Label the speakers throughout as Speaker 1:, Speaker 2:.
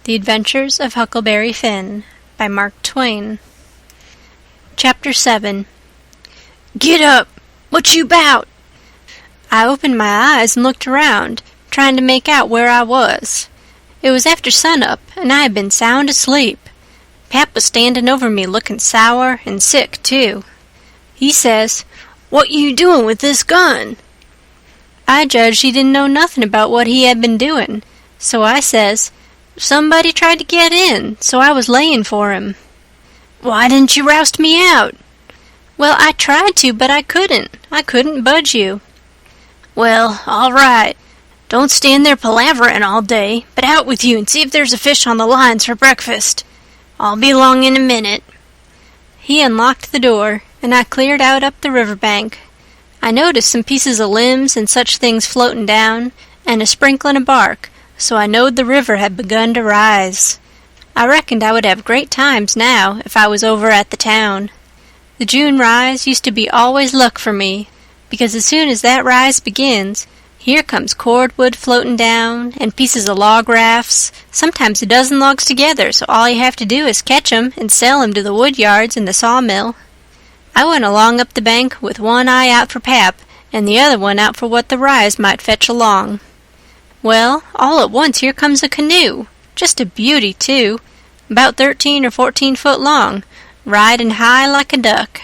Speaker 1: The Adventures of Huckleberry Finn by Mark Twain. Chapter 7. "Get up! What you 'bout?" I opened my eyes and looked around, trying to make out where I was. It was after sunup, and I had been sound asleep. Pap was standing over me looking sour and sick, too. He says, "What you doing with this gun?" I judged he didn't know nothing about what he had been doing, so I says, "Somebody tried to get in, so I was laying for him." "Why didn't you roust me out?" "Well, I tried to, but I couldn't. I couldn't budge you." "Well, all right. Don't stand there palavering all day, but out with you and see if there's a fish on the lines for breakfast. I'll be along in a minute." He unlocked the door, and I cleared out up the river bank. I noticed some pieces of limbs and such things floating down, and a sprinkling of bark, so I knowed the river had begun to rise. I reckoned I would have great times now if I was over at the town. The June rise used to be always luck for me, because as soon as that rise begins, here comes cordwood floating down, and pieces of log rafts, sometimes a dozen logs together, so all you have to do is catch 'em and sell 'em to the wood yards and the sawmill. I went along up the bank with one eye out for Pap, and the other one out for what the rise might fetch along. Well, all at once here comes a canoe, just a beauty, too, about 13 or 14 foot long, riding high like a duck.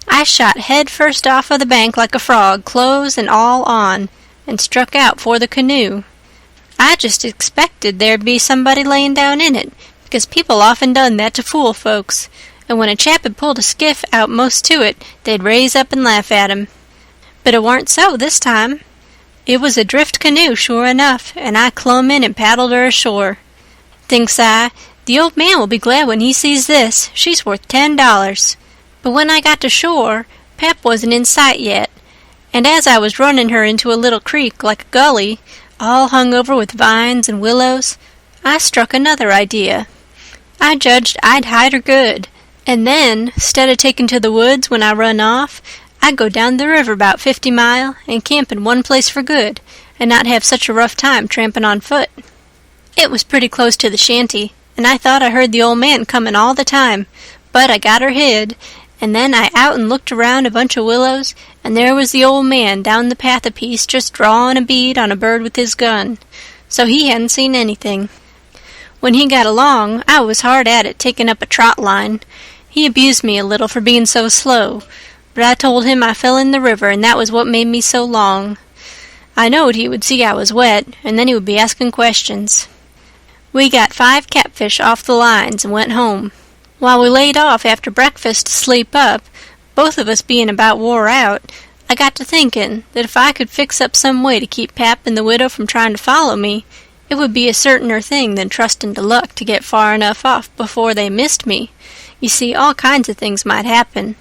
Speaker 1: I shot head first off of the bank like a frog, clothes and all on, and struck out for the canoe. I just expected there'd be somebody layin' down in it, because people often done that to fool folks, and when a chap had pulled a skiff out most to it, they'd raise up and laugh at him. But it warn't so this time. It was a drift canoe, sure enough, and I clumb in and paddled her ashore. Thinks I, the old man will be glad when he sees this. She's worth $10. But when I got to shore, Pap wasn't in sight yet, and as I was running her into a little creek like a gully, all hung over with vines and willows, I struck another idea. I judged I'd hide her good, and then, 'stead of taking to the woods when I run off, I'd go down the river about 50 mile and camp in one place for good, and not have such a rough time tramping on foot. It was pretty close to the shanty, and I thought I heard the old man comin' all the time, but I got her hid, and then I out and looked around a bunch of willows, and there was the old man down the path a piece just drawin' a bead on a bird with his gun, so he hadn't seen anything. When he got along, I was hard at it taking up a trot line. He abused me a little for being so slow, but I told him I fell in the river, and that was what made me so long. I knowed he would see I was wet, and then he would be asking questions. We got 5 catfish off the lines and went home. While we laid off after breakfast to sleep up, both of us being about wore out, I got to thinking that if I could fix up some way to keep Pap and the widow from trying to follow me, it would be a certainer thing than trusting to luck to get far enough off before they missed me. You see, all kinds of things might happen.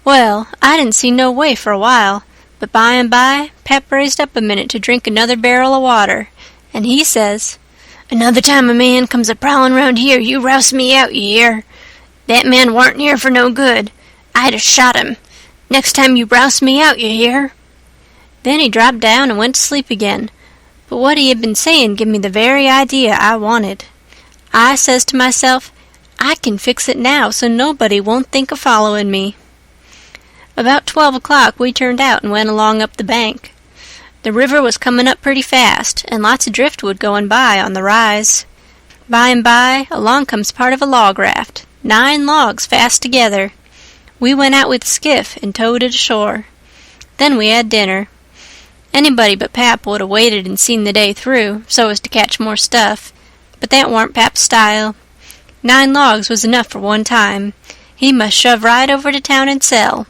Speaker 1: Well, I didn't see no way for a while, but by and by, Pap raised up a minute to drink another barrel of water, and he says, "Another time a man comes a-prowlin' round here, you roust me out, you hear? That man warn't here for no good. I'd a shot him. Next time you roust me out, you hear?" Then he dropped down and went to sleep again, but what he had been saying give me the very idea I wanted. I says to myself, I can fix it now so nobody won't think of following me. About 12 o'clock we turned out and went along up the bank. The river was coming up pretty fast, and lots of driftwood going by on the rise. By and by, along comes part of a log raft, 9 logs fast together. We went out with the skiff and towed it ashore. Then we had dinner. Anybody but Pap would have waited and seen the day through, so as to catch more stuff, but that warn't Pap's style. 9 logs was enough for one time. He must shove right over to town and sell.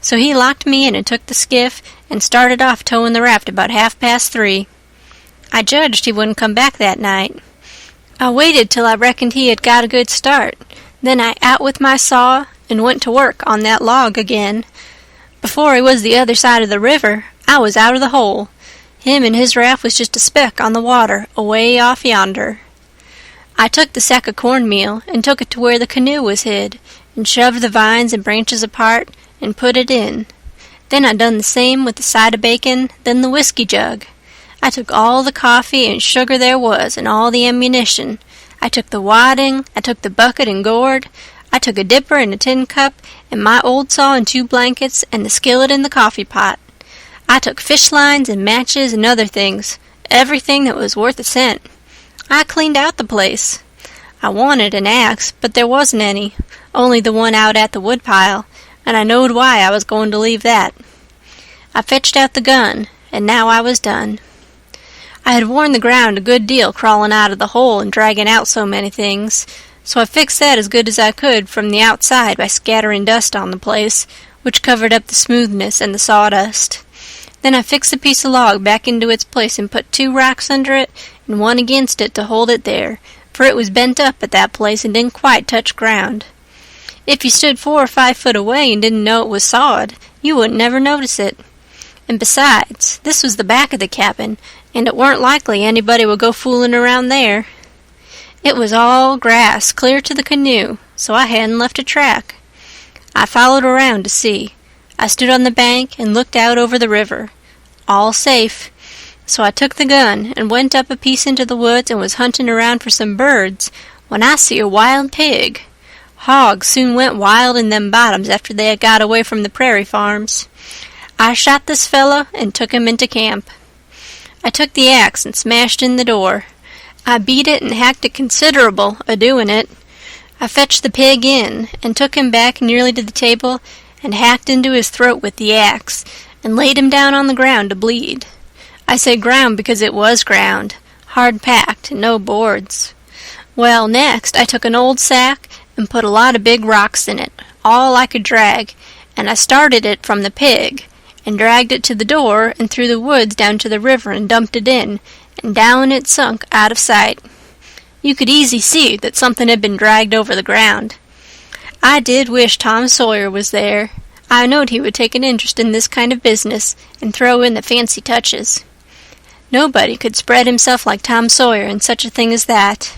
Speaker 1: So he locked me in and took the skiff and started off towing the raft about 3:30. I judged he wouldn't come back that night. I waited till I reckoned he had got a good start. Then I out with my saw and went to work on that log again. Before he was the other side of the river, I was out of the hole. Him and his raft was just a speck on the water, away off yonder. I took the sack of cornmeal and took it to where the canoe was hid, and shoved the vines and branches apart, and put it in. Then I done the same with the side of bacon, then the whiskey jug. I took all the coffee and sugar there was, and all the ammunition, I took the wadding, I took the bucket and gourd, I took a dipper and a tin cup, and my old saw and 2 blankets, and the skillet and the coffee pot. I took fish lines and matches and other things, everything that was worth a cent. I cleaned out the place. I wanted an axe, but there wasn't any, only the one out at the woodpile, and I knowed why I was going to leave that. I fetched out the gun, and now I was done. I had worn the ground a good deal crawling out of the hole and dragging out so many things, so I fixed that as good as I could from the outside by scattering dust on the place, which covered up the smoothness and the sawdust. Then I fixed a piece of log back into its place and put 2 rocks under it and one against it to hold it there, for it was bent up at that place and didn't quite touch ground. If you stood 4 or 5 foot away and didn't know it was sawed, you wouldn't never notice it. And besides, this was the back of the cabin, and it weren't likely anybody would go fooling around there. It was all grass clear to the canoe, so I hadn't left a track. I followed around to see. I stood on the bank and looked out over the river. All safe. So I took the gun and went up a piece into the woods and was hunting around for some birds when I see a wild pig. Hogs soon went wild in them bottoms after they had got away from the prairie farms. I shot this fellow and took him into camp. I took the axe and smashed in the door. I beat it and hacked it considerable a-doing it. I fetched the pig in and took him back nearly to the table and hacked into his throat with the axe and laid him down on the ground to bleed. I say ground because it was ground, hard-packed and no boards. Well, next I took an old sack and put a lot of big rocks in it, all I could drag, and I started it from the pig and dragged it to the door and through the woods down to the river and dumped it in, and down it sunk out of sight. You could easy see that something had been dragged over the ground. I did wish Tom Sawyer was there. I knowed he would take an interest in this kind of business and throw in the fancy touches. Nobody could spread himself like Tom Sawyer in such a thing as that.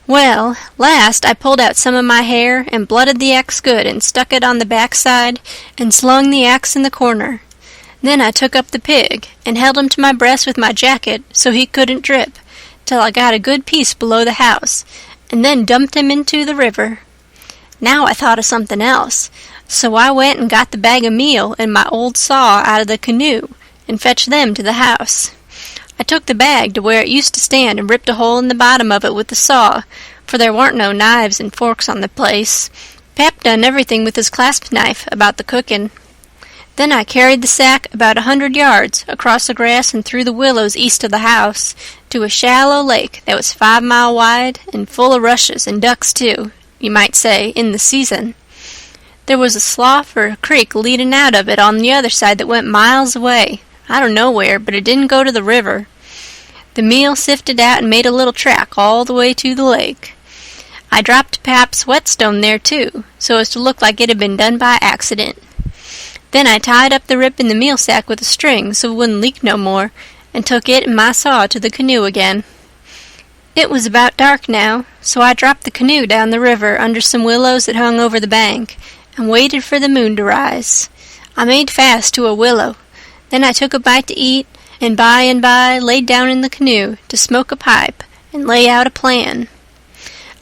Speaker 1: Well, last I pulled out some of my hair and blooded the axe good and stuck it on the backside and slung the axe in the corner. Then I took up the pig and held him to my breast with my jacket so he couldn't drip, till I got a good piece below the house, and then dumped him into the river. Now I thought of something else, so I went and got the bag of meal and my old saw out of the canoe and fetched them to the house. I took the bag to where it used to stand and ripped a hole in the bottom of it with the saw, for there weren't no knives and forks on the place. Pap done everything with his clasp knife about the cooking. Then I carried the sack about 100 yards across the grass and through the willows east of the house to a shallow lake that was 5 miles wide and full of rushes and ducks too, you might say, in the season. There was a slough or a creek leading out of it on the other side that went miles away. I don't know where, but it didn't go to the river. The meal sifted out and made a little track all the way to the lake. I dropped Pap's whetstone there too, so as to look like it had been done by accident. Then I tied up the rip in the meal sack with a string so it wouldn't leak no more, and took it and my saw to the canoe again. It was about dark now, so I dropped the canoe down the river under some willows that hung over the bank, and waited for the moon to rise. I made fast to a willow. Then I took a bite to eat, and by laid down in the canoe to smoke a pipe and lay out a plan.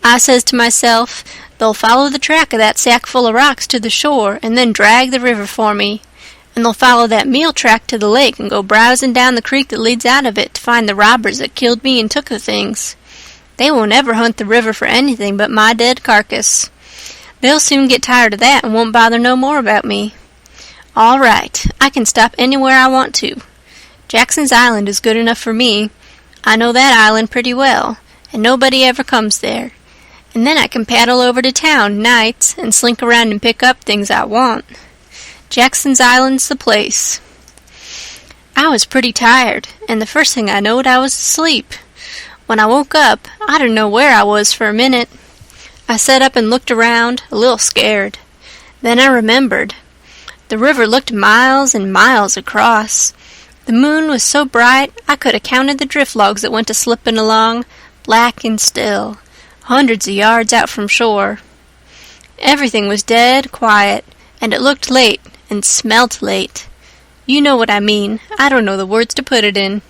Speaker 1: I says to myself, they'll follow the track of that sack full of rocks to the shore and then drag the river for me, and they'll follow that meal track to the lake and go browsing down the creek that leads out of it to find the robbers that killed me and took the things. They won't ever hunt the river for anything but my dead carcass. They'll soon get tired of that and won't bother no more about me. All right, I can stop anywhere I want to. Jackson's Island is good enough for me. I know that island pretty well, and nobody ever comes there. And then I can paddle over to town nights and slink around and pick up things I want. Jackson's Island's the place. I was pretty tired, and the first thing I knowed I was asleep. When I woke up, I didn't know where I was for a minute. I sat up and looked around, a little scared. Then I remembered. The river looked miles and miles across. The moon was so bright I could have counted the drift logs that went a-slipping along, black and still, hundreds of yards out from shore. Everything was dead quiet, and it looked late and smelt late. You know what I mean. I don't know the words to put it in.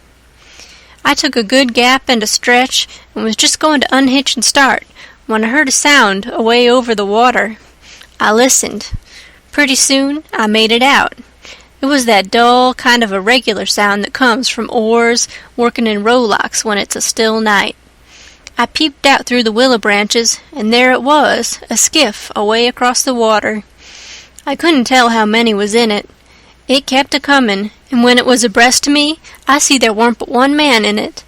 Speaker 1: I took a good gap and a stretch, and was just going to unhitch and start, when I heard a sound away over the water. I listened. Pretty soon I made it out. It was that dull, kind of irregular sound that comes from oars working in rowlocks when it's a still night. I peeped out through the willow branches, and there it was, a skiff away across the water. I couldn't tell how many was in it. It kept a-comin', and when it was abreast of me, I see there warn't but one man in it.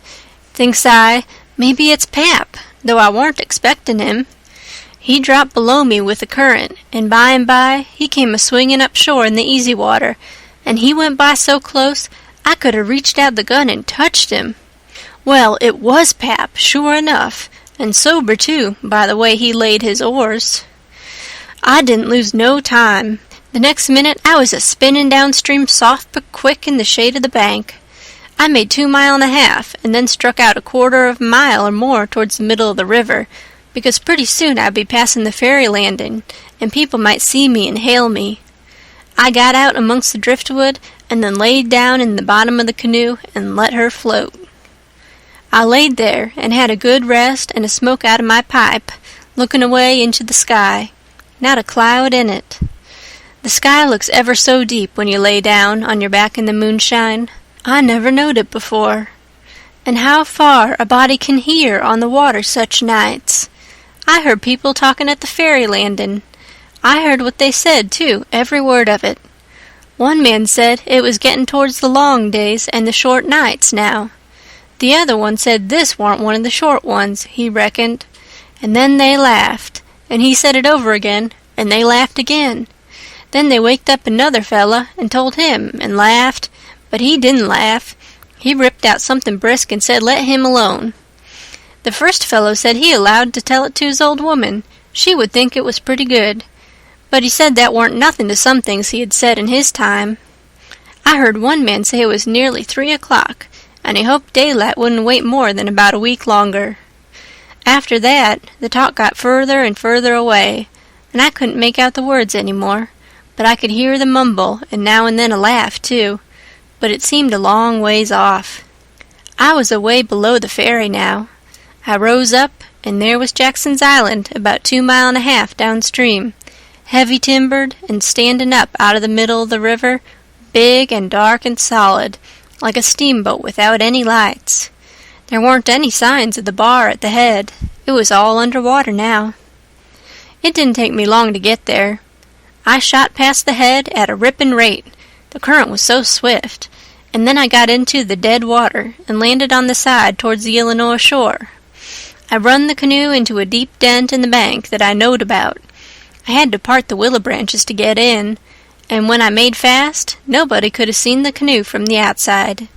Speaker 1: Thinks I, maybe it's Pap, though I warn't expectin' him. He dropped below me with the current, and by he came a-swinging up shore in the easy water, and he went by so close I could have reached out the gun and touched him. Well, it was Pap, sure enough, and sober, too, by the way he laid his oars. I didn't lose no time. The next minute I was a-spinning downstream soft but quick in the shade of the bank. I made 2 miles and a half, and then struck out 1/4 of a mile or more towards the middle of the river, because pretty soon I'd be passing the ferry landing, and people might see me and hail me. I got out amongst the driftwood, and then laid down in the bottom of the canoe and let her float. I laid there and had a good rest and a smoke out of my pipe, looking away into the sky. Not a cloud in it. The sky looks ever so deep when you lay down on your back in the moonshine. I never knowed it before. And how far a body can hear on the water such nights. I heard people talking at the ferry landing. I heard what they said, too, every word of it. One man said it was getting towards the long days and the short nights now. The other one said this warn't one of the short ones, he reckoned. And then they laughed, and he said it over again, and they laughed again. Then they waked up another fella and told him, and laughed, but he didn't laugh. He ripped out something brisk and said let him alone. The first fellow said he allowed to tell it to his old woman. She would think it was pretty good. But he said that warn't nothing to some things he had said in his time. I heard one man say it was nearly 3 o'clock, and he hoped daylight wouldn't wait more than about a week longer. After that, the talk got further and further away, and I couldn't make out the words any more, but I could hear the mumble, and now and then a laugh, too, but it seemed a long ways off. I was away below the ferry now. I rose up, and there was Jackson's Island, about 2 miles and a half downstream, heavy-timbered and standing up out of the middle of the river, big and dark and solid, like a steamboat without any lights. There weren't any signs of the bar at the head. It was all under water now. It didn't take me long to get there. I shot past the head at a ripping rate. The current was so swift, and then I got into the dead water and landed on the side towards the Illinois shore. I run the canoe into a deep dent in the bank that I knowed about. I had to part the willow branches to get in, and when I made fast, nobody could have seen the canoe from the outside.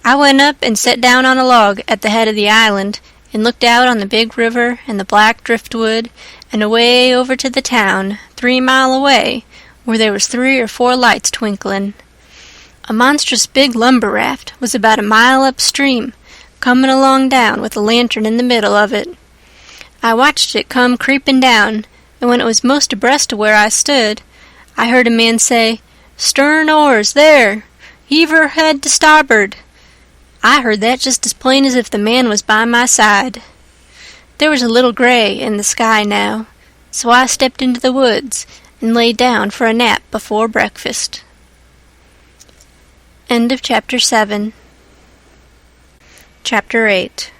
Speaker 1: I went up and sat down on a log at the head of the island and looked out on the big river and the black driftwood and away over to the town, 3 miles away, where there was 3 or 4 lights twinkling. A monstrous big lumber raft was about a mile upstream, coming along down with a lantern in the middle of it. I watched it come creeping down, and when it was most abreast of where I stood, I heard a man say, "Stern oars, there! Heave her head to starboard." I heard that just as plain as if the man was by my side. There was a little gray in the sky now, so I stepped into the woods and lay down for a nap before breakfast. End of Chapter 7. Chapter 8.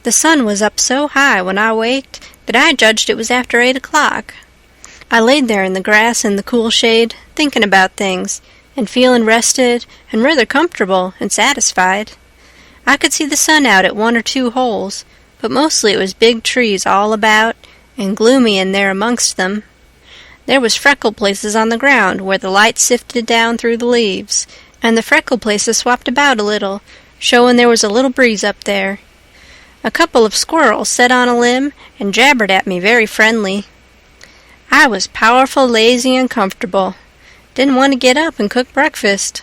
Speaker 1: The sun was up so high when I waked that I judged it was after 8 o'clock. I laid there in the grass in the cool shade, thinking about things, and feeling rested and rather comfortable and satisfied. I could see the sun out at 1 or 2 holes, but mostly it was big trees all about, and gloomy in there amongst them. There was freckled places on the ground where the light sifted down through the leaves, and the freckled places swapped about a little, showing there was a little breeze up there. A couple of squirrels sat on a limb and jabbered at me very friendly. I was powerful lazy and comfortable. Didn't want to get up and cook breakfast.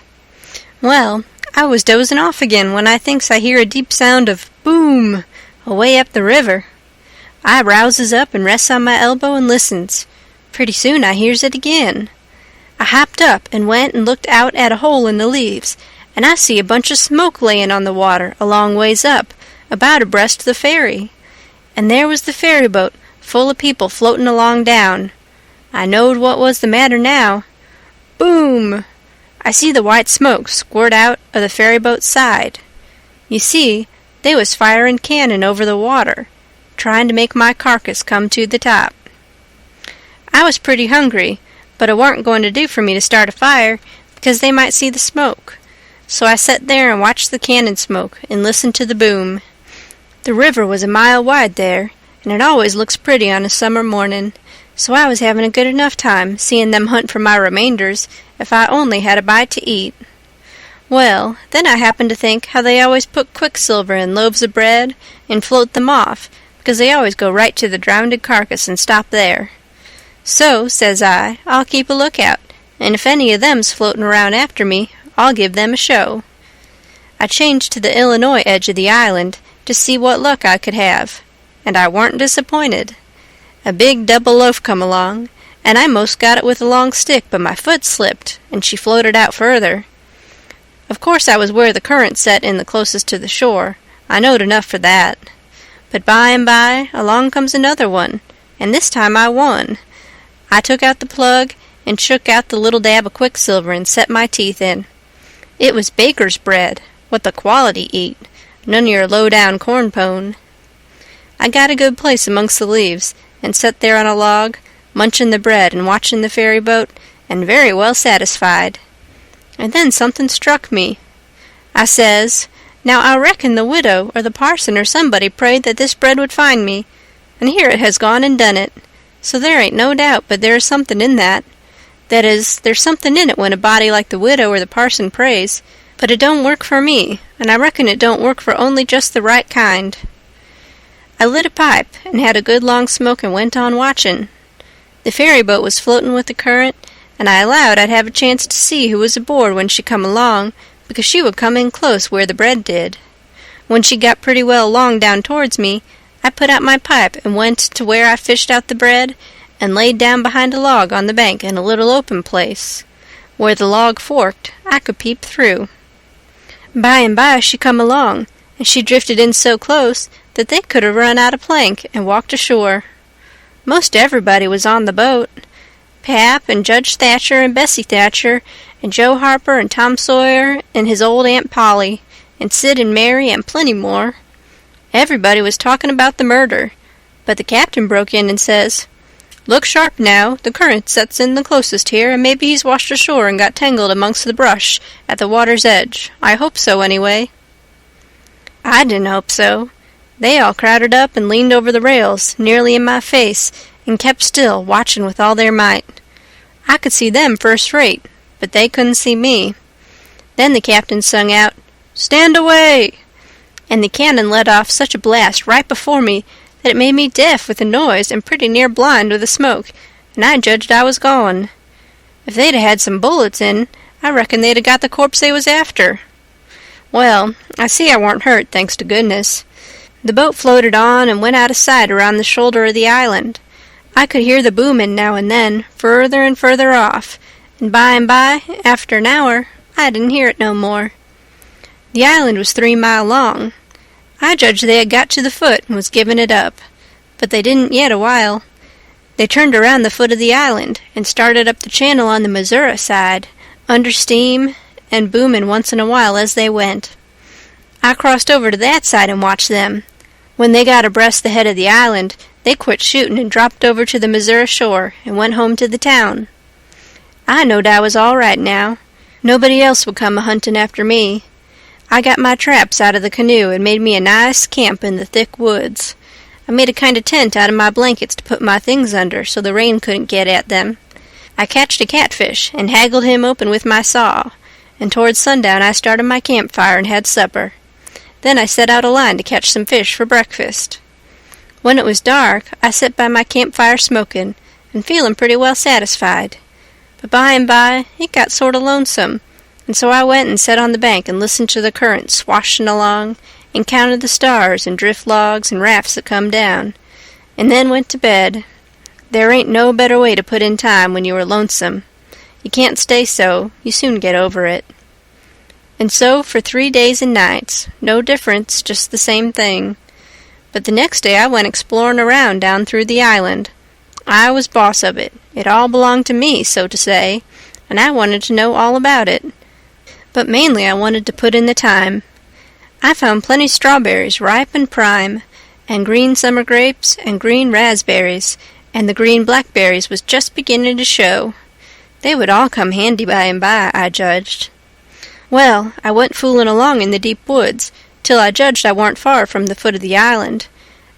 Speaker 1: Well, I was dozing off again when I thinks I hear a deep sound of boom away up the river. I rouses up and rests on my elbow and listens. Pretty soon I hears it again. I hopped up and went and looked out at a hole in the leaves, and I see a bunch of smoke layin' on the water a long ways up, about abreast the ferry. And there was the ferry boat, full of people floatin' along down. I knowed what was the matter now. Boom! I see the white smoke squirt out of the ferry boat's side. You see, they was firin' cannon over the water, trying to make my carcass come to the top. I was pretty hungry, but it warn't going to do for me to start a fire, because they might see the smoke. So I set there and watched the cannon smoke and listened to the boom. The river was a mile wide there, and it always looks pretty on a summer morning, so I was having a good enough time seeing them hunt for my remainders if I only had a bite to eat. Well, then I happened to think how they always put quicksilver in loaves of bread and float them off, because they always go right to the drownded carcass and stop there. So, says I, I'll keep a lookout, and if any of them's floatin' around after me, I'll give them a show. I changed to the Illinois edge of the island to see what luck I could have, and I warn't disappointed. A big double loaf come along, and I most got it with a long stick, but my foot slipped, and she floated out further. Of course I was where the current set in the closest to the shore. I knowed enough for that. But by and by, along comes another one, and this time I won. I took out the plug and shook out the little dab of quicksilver and set my teeth in. It was baker's bread, what the quality eat, none of your low-down corn-pone. I got a good place amongst the leaves, and set there on a log, munchin' the bread and watchin' the ferry boat, and very well satisfied. And then something struck me. I says, now I reckon the widow or the parson or somebody prayed that this bread would find me, and here it has gone and done it. So there ain't no doubt but there is something in that. That is, there's something in it when a body like the widow or the parson prays, but it don't work for me, and I reckon it don't work for only just the right kind. I lit a pipe and had a good long smoke and went on watchin'. The ferry boat was floatin' with the current, and I allowed I'd have a chance to see who was aboard when she come along, because she would come in close where the bread did. When she got pretty well along down towards me, I put out my pipe and went to where I fished out the bread, and laid down behind a log on the bank in a little open place. Where the log forked, I could peep through. By and by she come along, and she drifted in so close that they could have run out a plank and walked ashore. Most everybody was on the boat. Pap and Judge Thatcher and Bessie Thatcher and Joe Harper and Tom Sawyer and his old Aunt Polly and Sid and Mary and plenty more. Everybody was talking about the murder, but the captain broke in and says, "Look sharp now, the current sets in the closest here, and maybe he's washed ashore and got tangled amongst the brush at the water's edge. I hope so, anyway." I didn't hope so. They all crowded up and leaned over the rails, nearly in my face, and kept still, watching with all their might. I could see them first rate, but they couldn't see me. Then the captain sung out, "Stand away!" and the cannon let off such a blast right before me that it made me deaf with the noise and pretty near blind with the smoke, and I judged I was gone. If they'd had some bullets in, I reckon they'd got the corpse they was after. Well, I see I warn't hurt, thanks to goodness. The boat floated on and went out of sight around the shoulder of the island. I could hear the boomin' now and then, further and further off, and by, after an hour, I didn't hear it no more. The island was 3 mile long. I judged they had got to the foot and was giving it up, but they didn't yet a while. They turned around the foot of the island and started up the channel on the Missouri side, under steam and boomin' once in a while as they went. I crossed over to that side and watched them. When they got abreast the head of the island, they quit shootin' and dropped over to the Missouri shore and went home to the town. I knowed I was all right now. Nobody else would come a-huntin' after me. I got my traps out of the canoe and made me a nice camp in the thick woods. I made a kind of tent out of my blankets to put my things under so the rain couldn't get at them. I catched a catfish and haggled him open with my saw, and towards sundown I started my campfire and had supper. Then I set out a line to catch some fish for breakfast. When it was dark, I set by my campfire smoking and feeling pretty well satisfied. But by and by it got sort of lonesome, and so I went and sat on the bank and listened to the current swashing along and counted the stars and drift logs and rafts that come down, and then went to bed. There ain't no better way to put in time when you are lonesome. You can't stay so. You soon get over it. And so for 3 days and nights. No difference, just the same thing. But the next day I went exploring around down through the island. I was boss of it. It all belonged to me, so to say, and I wanted to know all about it. But mainly I wanted to put in the time. I found plenty strawberries ripe and prime, and green summer grapes, and green raspberries, and the green blackberries was just beginning to show. They would all come handy by and by, I judged. Well, I went fooling along in the deep woods, till I judged I warn't far from the foot of the island.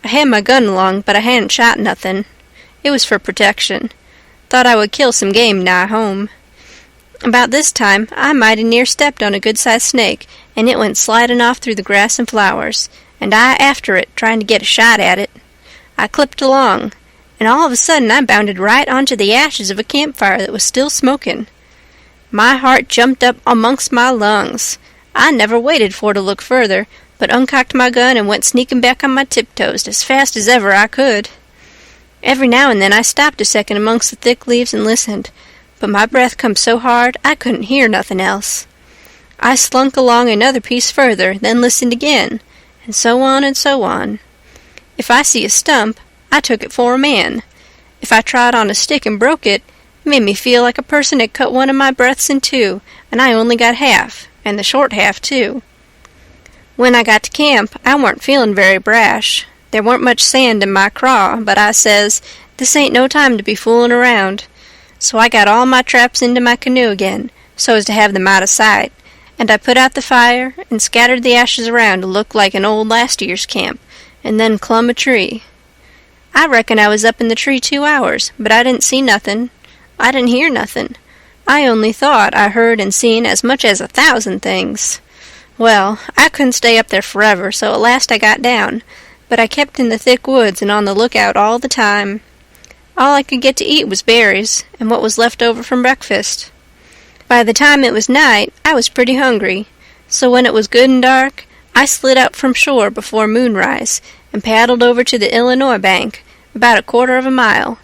Speaker 1: I had my gun along, but I hadn't shot nothing. It was for protection. Thought I would kill some game nigh home. About this time I mighty near stepped on a good-sized snake, and it went sliding off through the grass and flowers, and I after it, trying to get a shot at it. I clipped along, and all of a sudden I bounded right onto the ashes of a campfire that was still smoking. My heart jumped up amongst my lungs. I never waited for to look further, but uncocked my gun and went sneaking back on my tiptoes as fast as ever I could. Every now and then I stopped a second amongst the thick leaves and listened, but my breath come so hard I couldn't hear nothing else. I slunk along another piece further, then listened again, and so on and so on. If I see a stump, I took it for a man. If I trod on a stick and broke it, it made me feel like a person had cut one of my breaths in two, and I only got half, and the short half, too. When I got to camp, I warn't feeling very brash. There warn't much sand in my craw, but I says, this ain't no time to be fooling around. So I got all my traps into my canoe again, so as to have them out of sight, and I put out the fire and scattered the ashes around to look like an old last year's camp, and then clumb a tree. I reckon I was up in the tree 2 hours, but I didn't see nothing. I didn't hear nothing. I only thought I heard and seen as much as 1,000 things. Well, I couldn't stay up there forever, so at last I got down, but I kept in the thick woods and on the lookout all the time. All I could get to eat was berries, and what was left over from breakfast. By the time it was night, I was pretty hungry, so when it was good and dark, I slid out from shore before moonrise and paddled over to the Illinois bank, about 1/4 of a mile.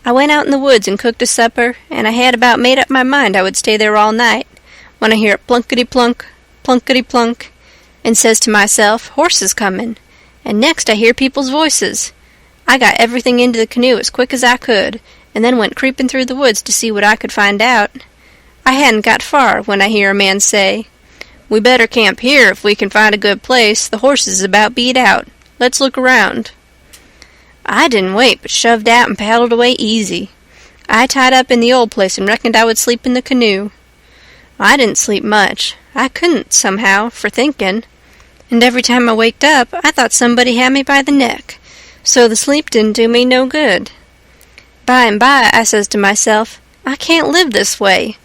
Speaker 1: I went out in the woods and cooked a supper, and I had about made up my mind I would stay there all night, when I hear it plunkety-plunk, plunkety-plunk, and says to myself, horses comin', and next I hear people's voices. I got everything into the canoe as quick as I could, and then went creeping through the woods to see what I could find out. I hadn't got far when I hear a man say, "We better camp here if we can find a good place. The horses is about beat out. Let's look around." I didn't wait, but shoved out and paddled away easy. I tied up in the old place and reckoned I would sleep in the canoe. I didn't sleep much. I couldn't, somehow, for thinking. And every time I waked up, I thought somebody had me by the neck, so the sleep didn't do me no good. By and by, I says to myself, I can't live this way.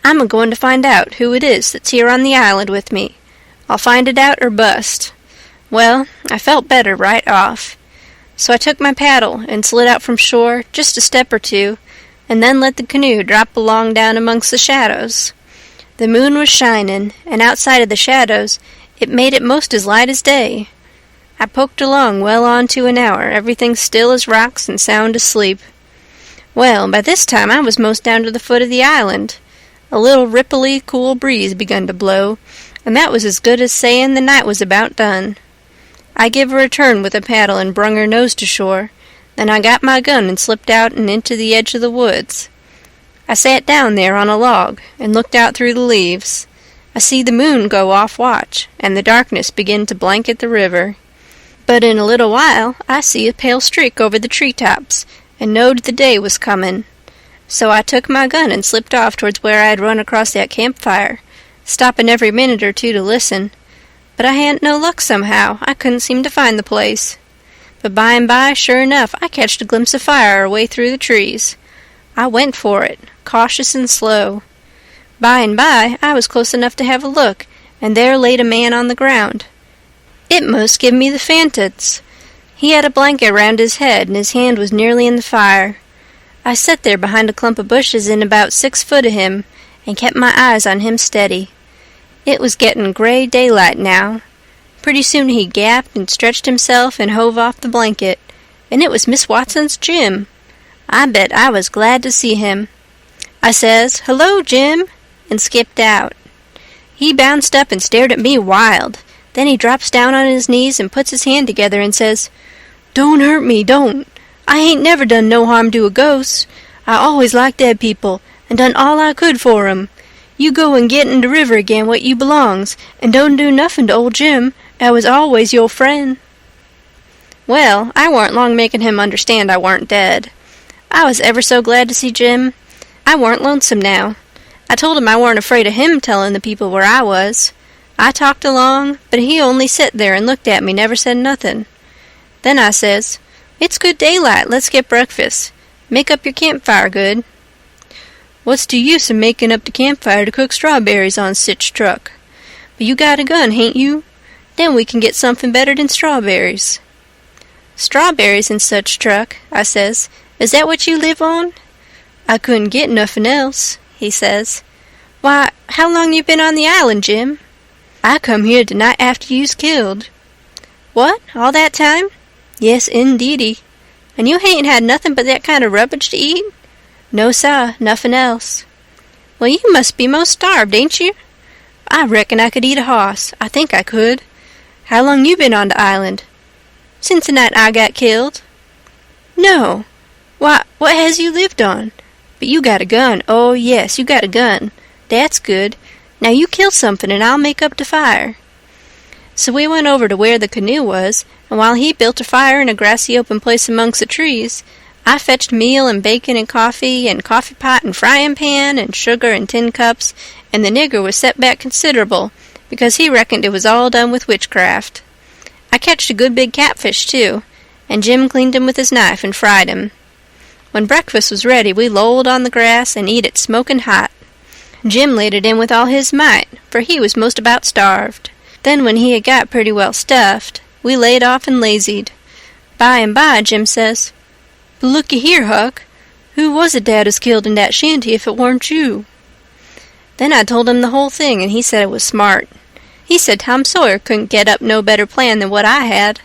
Speaker 1: I'm a-going to find out who it is that's here on the island with me. I'll find it out or bust. Well, I felt better right off. So I took my paddle and slid out from shore just a step or two, and then let the canoe drop along down amongst the shadows. The moon was shining, and outside of the shadows it made it most as light as day. I poked along well on to an hour, everything still as rocks and sound asleep. Well, by this time I was most down to the foot of the island. A little ripply, cool breeze begun to blow, and that was as good as sayin' the night was about done. I give her a turn with a paddle and brung her nose to shore. Then I got my gun and slipped out and into the edge of the woods. I sat down there on a log and looked out through the leaves. I see the moon go off watch, and the darkness begin to blanket the river. But in a little while I see a pale streak over the tree-tops, and knowed the day was comin'. So I took my gun and slipped off towards where I had run across that campfire, stopping every minute or two to listen. But I hadn't no luck somehow. I couldn't seem to find the place. But by and by, sure enough, I catched a glimpse of fire away through the trees. I went for it, cautious and slow. By and by, I was close enough to have a look, and there laid a man on the ground. It most give me the fantods. He had a blanket round his head, and his hand was nearly in the fire. I sat there behind a clump of bushes in about 6 foot of him, and kept my eyes on him steady. It was getting gray daylight now. Pretty soon he gapped and stretched himself and hove off the blanket, and it was Miss Watson's Jim. I bet I was glad to see him. I says, "Hello, Jim," and skipped out. He bounced up and stared at me wild. Then he drops down on his knees and puts his hand together and says, "Don't hurt me, don't. I ain't never done no harm to a ghost. I always liked dead people, and done all I could for 'em. You go and get in the river again what you belongs, and don't do nothing to old Jim, that was always your friend." Well, I warn't long making him understand I warn't dead. I was ever so glad to see Jim. I warn't lonesome now. I told him I warn't afraid of him telling the people where I was. I talked along, but he only set there and looked at me, never said nothing. Then I says, "It's good daylight, let's get breakfast. Make up your campfire good." "What's the use of making up the campfire to cook strawberries on sich truck? But you got a gun, hain't you? Then we can get something better than strawberries." "Strawberries in such truck," I says. "Is that what you live on?" "I couldn't get nothing else," he says. "Why, how long you been on the island, Jim?" "I come here the night after you's killed." "What, all that time?" "Yes, indeedy." "And you hain't had nothing but that kind of rubbish to eat?" "No, sah, nothing else." "Well, you must be most starved, ain't you?" "I reckon I could eat a hoss. I think I could." "How long you been on the island?" "Since the night I got killed." "No. Why, what has you lived on? But you got a gun. Oh, yes, you got a gun. That's good. Now you kill something and I'll make up the fire." So we went over to where the canoe was, and while he built a fire in a grassy open place amongst the trees, I fetched meal and bacon and coffee pot and frying pan and sugar and tin cups, and the nigger was set back considerable, because he reckoned it was all done with witchcraft. I catched a good big catfish, too, and Jim cleaned him with his knife and fried him. When breakfast was ready, we lolled on the grass and eat it smoking hot. Jim laid it in with all his might, for he was most about starved. Then when he had got pretty well stuffed, we laid off and lazied. By and by, Jim says, "But looky here, Huck, who was it that was killed in that shanty if it warn't you?" Then I told him the whole thing, and he said it was smart. He said Tom Sawyer couldn't get up no better plan than what I had.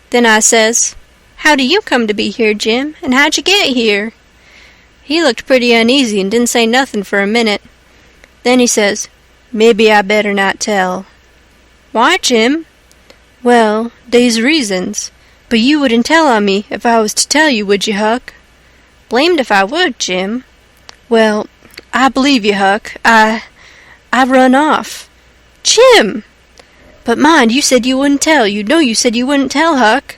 Speaker 1: Then I says, "How do you come to be here, Jim, and how'd you get here?" He looked pretty uneasy and didn't say nothing for a minute. Then he says, "Maybe I better not tell." "Why, Jim?" "Well, they's reasons. But you wouldn't tell on me if I was to tell you, would you, Huck?" "Blamed if I would, Jim." "Well, I believe you, Huck. I run off." "Jim!" "But mind, you said you wouldn't tell. You know you said you wouldn't tell, Huck."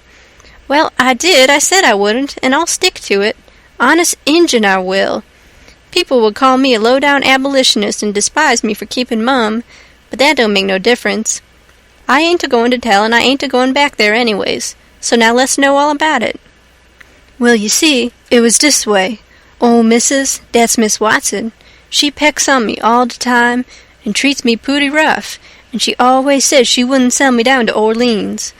Speaker 1: "Well, I did. I said I wouldn't, and I'll stick to it. Honest Injun, I will. People would call me a low-down abolitionist and despise me for keeping mum, but that don't make no difference. I ain't a-going to tell, and I ain't a-going back there anyways, so now let's know all about it." "Well, you see, it was this way. Ol' Missus, that's Miss Watson, she pecks on me all the time and treats me pooty rough, and she always says she wouldn't sell me down to Orleans.